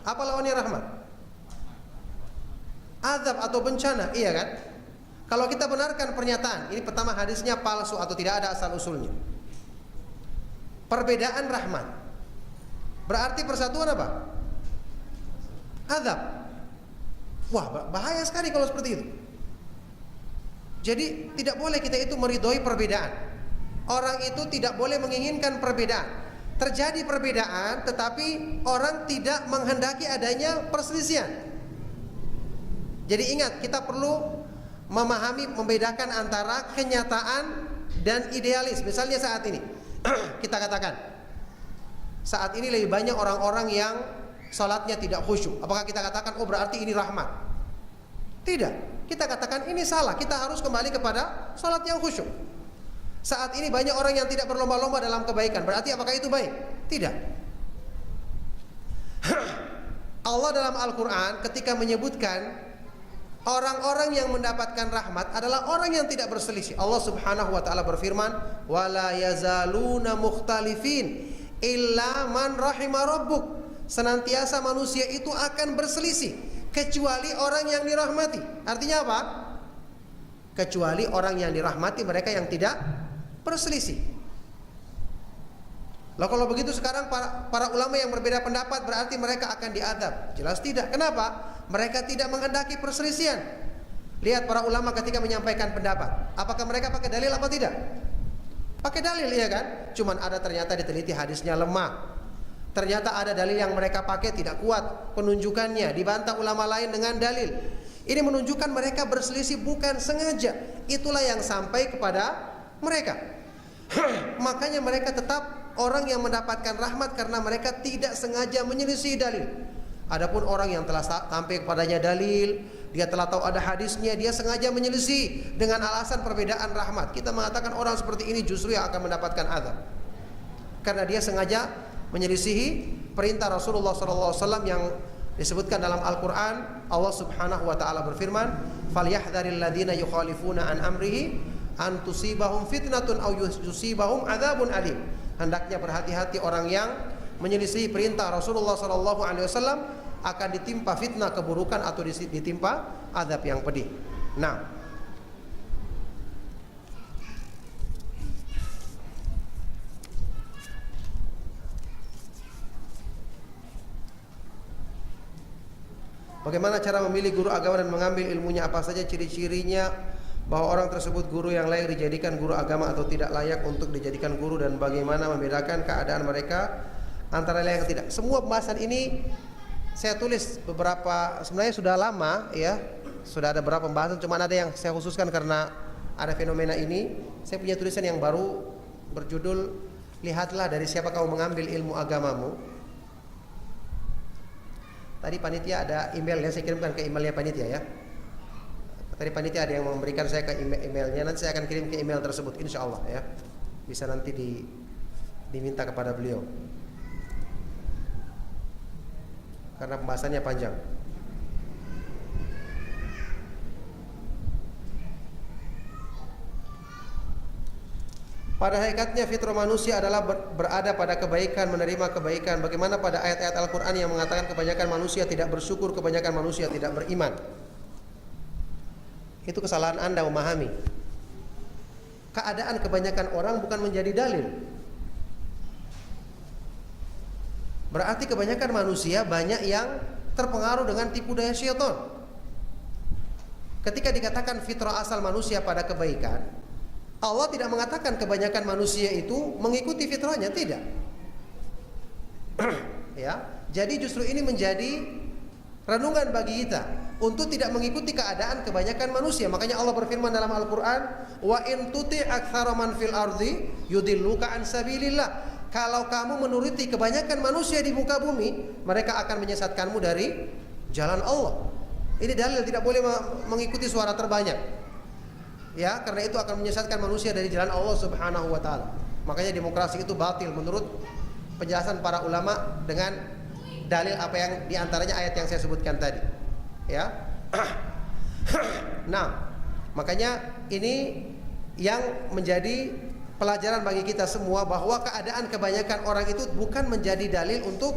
Apa lawannya rahmat? Azab atau bencana, iya kan? Kalau kita benarkan pernyataan ini, pertama hadisnya palsu atau tidak ada asal usulnya. Perbedaan rahmat, berarti persatuan apa? Azab. Wah, bahaya sekali kalau seperti itu. Jadi tidak boleh kita itu meridhoi perbedaan. Orang itu tidak boleh menginginkan perbedaan. Terjadi perbedaan, tetapi orang tidak menghendaki adanya perselisihan. Jadi ingat, kita perlu memahami, membedakan antara kenyataan dan idealis. Misalnya saat ini kita katakan saat ini lebih banyak orang-orang yang salatnya tidak khusyuk. Apakah kita katakan oh berarti ini rahmat? Tidak. Kita katakan ini salah. Kita harus kembali kepada salat yang khusyuk. Saat ini banyak orang yang tidak berlomba-lomba dalam kebaikan. Berarti apakah itu baik? Tidak. Allah dalam Al-Quran ketika menyebutkan orang-orang yang mendapatkan rahmat adalah orang yang tidak berselisih. Allah Subhanahu wa taala berfirman, "Wala yazaluna mukhtalifin illa man rahima rabbuk." Senantiasa manusia itu akan berselisih kecuali orang yang dirahmati. Artinya apa? Kecuali orang yang dirahmati, mereka yang tidak berselisih. Lah kalau begitu sekarang para ulama yang berbeda pendapat berarti mereka akan diadab? Jelas tidak. Kenapa? Mereka tidak menghendaki perselisihan. Lihat para ulama ketika menyampaikan pendapat, apakah mereka pakai dalil apa tidak? Pakai dalil, iya kan? Cuman ada ternyata diteliti hadisnya lemah. Ternyata ada dalil yang mereka pakai tidak kuat penunjukannya, dibantah ulama lain dengan dalil. Ini menunjukkan mereka berselisih bukan sengaja. Itulah yang sampai kepada mereka. Makanya mereka tetap orang yang mendapatkan rahmat karena mereka tidak sengaja menyelisih dalil. Adapun orang yang telah sampai kepadanya dalil, dia telah tahu ada hadisnya, dia sengaja menyelisih dengan alasan perbedaan rahmat. Kita mengatakan orang seperti ini justru yang akan mendapatkan azab. Karena dia sengaja menyelisihi perintah Rasulullah SAW yang disebutkan dalam Al-Quran. Allah Subhanahu wa ta'ala berfirman, "Falyahdharil ladzina yukhalifuna an amrihi an tusibahum fitnatun aw yusibahum adzabun alim." Hendaknya berhati-hati orang yang menyelisihi perintah Rasulullah SAW akan ditimpa fitnah keburukan atau ditimpa azab yang pedih. Nah, bagaimana cara memilih guru agama dan mengambil ilmunya? Apa saja ciri-cirinya bahwa orang tersebut guru yang layak dijadikan guru agama atau tidak layak untuk dijadikan guru, dan bagaimana membedakan keadaan mereka antara layak atau tidak? Semua pembahasan ini saya tulis beberapa, sebenarnya sudah lama ya, sudah ada beberapa pembahasan, cuma ada yang saya khususkan karena ada fenomena ini. Saya punya tulisan yang baru berjudul "Lihatlah dari siapa kamu mengambil ilmu agamamu". Tadi panitia ada email yang saya kirimkan ke emailnya panitia ya. Tadi panitia ada yang memberikan saya ke emailnya, nanti saya akan kirim ke email tersebut insya Allah ya. Bisa nanti diminta kepada beliau. Karena pembahasannya panjang. Pada hakikatnya fitrah manusia adalah berada pada kebaikan, menerima kebaikan. Bagaimana pada ayat-ayat Al-Quran yang mengatakan kebanyakan manusia tidak bersyukur, kebanyakan manusia tidak beriman? Itu kesalahan Anda memahami. Keadaan kebanyakan orang bukan menjadi dalil. Berarti kebanyakan manusia banyak yang terpengaruh dengan tipu daya syaitan. Ketika dikatakan fitrah asal manusia pada kebaikan, Allah tidak mengatakan kebanyakan manusia itu mengikuti fitrahnya, tidak. Ya, jadi justru ini menjadi renungan bagi kita untuk tidak mengikuti keadaan kebanyakan manusia. Makanya Allah berfirman dalam Al-Quran, "Wa in tuti' aktsara man fil ardi yudilluka an sabilillah." Kalau kamu menuruti kebanyakan manusia di muka bumi, mereka akan menyesatkanmu dari jalan Allah. Ini dalil tidak boleh mengikuti suara terbanyak. Ya, karena itu akan menyesatkan manusia dari jalan Allah Subhanahu wa taala. Makanya demokrasi itu batil menurut penjelasan para ulama dengan dalil apa yang diantaranya ayat yang saya sebutkan tadi. Ya. Nah, makanya ini yang menjadi pelajaran bagi kita semua, bahwa keadaan kebanyakan orang itu bukan menjadi dalil untuk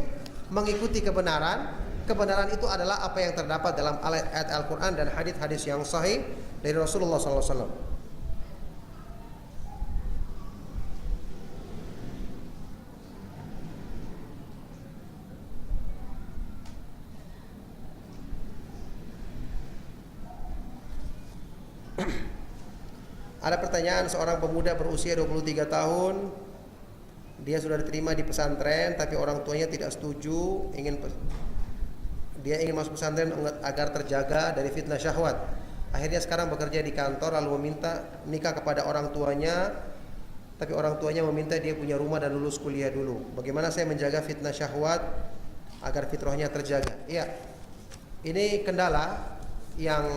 mengikuti kebenaran. Kebenaran itu adalah apa yang terdapat dalam ayat Al-Quran dan hadis-hadis yang sahih dari Rasulullah SAW. Ada pertanyaan, seorang pemuda berusia 23 tahun, dia sudah diterima di pesantren tapi orang tuanya tidak setuju, dia ingin masuk pesantren agar terjaga dari fitnah syahwat. Akhirnya sekarang bekerja di kantor lalu meminta nikah kepada orang tuanya, tapi orang tuanya meminta dia punya rumah dan lulus kuliah dulu. Bagaimana saya menjaga fitnah syahwat agar fitrahnya terjaga? Iya, ini kendala yang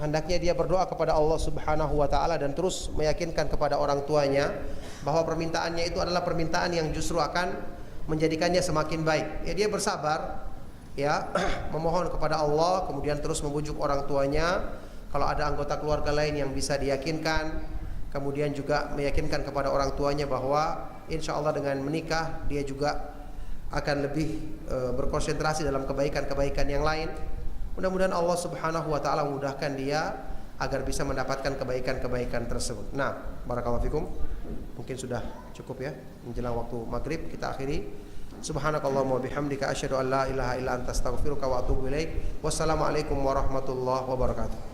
hendaknya dia berdoa kepada Allah Subhanahu wa taala dan terus meyakinkan kepada orang tuanya bahwa permintaannya itu adalah permintaan yang justru akan menjadikannya semakin baik. Ya, dia bersabar ya, memohon kepada Allah, kemudian terus membujuk orang tuanya. Kalau ada anggota keluarga lain yang bisa diyakinkan, kemudian juga meyakinkan kepada orang tuanya bahwa insya Allah dengan menikah dia juga akan lebih berkonsentrasi dalam kebaikan-kebaikan yang lain. Mudah-mudahan Allah Subhanahu wa taala memudahkan dia agar bisa mendapatkan kebaikan-kebaikan tersebut. Nah, barakallahu fikum. Mungkin sudah cukup ya, menjelang waktu maghrib kita akhiri. Subhanakallahumma wa bihamdika asyhadu an la ilaha illa anta astaghfiruka wa atubu ilaik. Wassalamualaikum warahmatullahi wabarakatuh.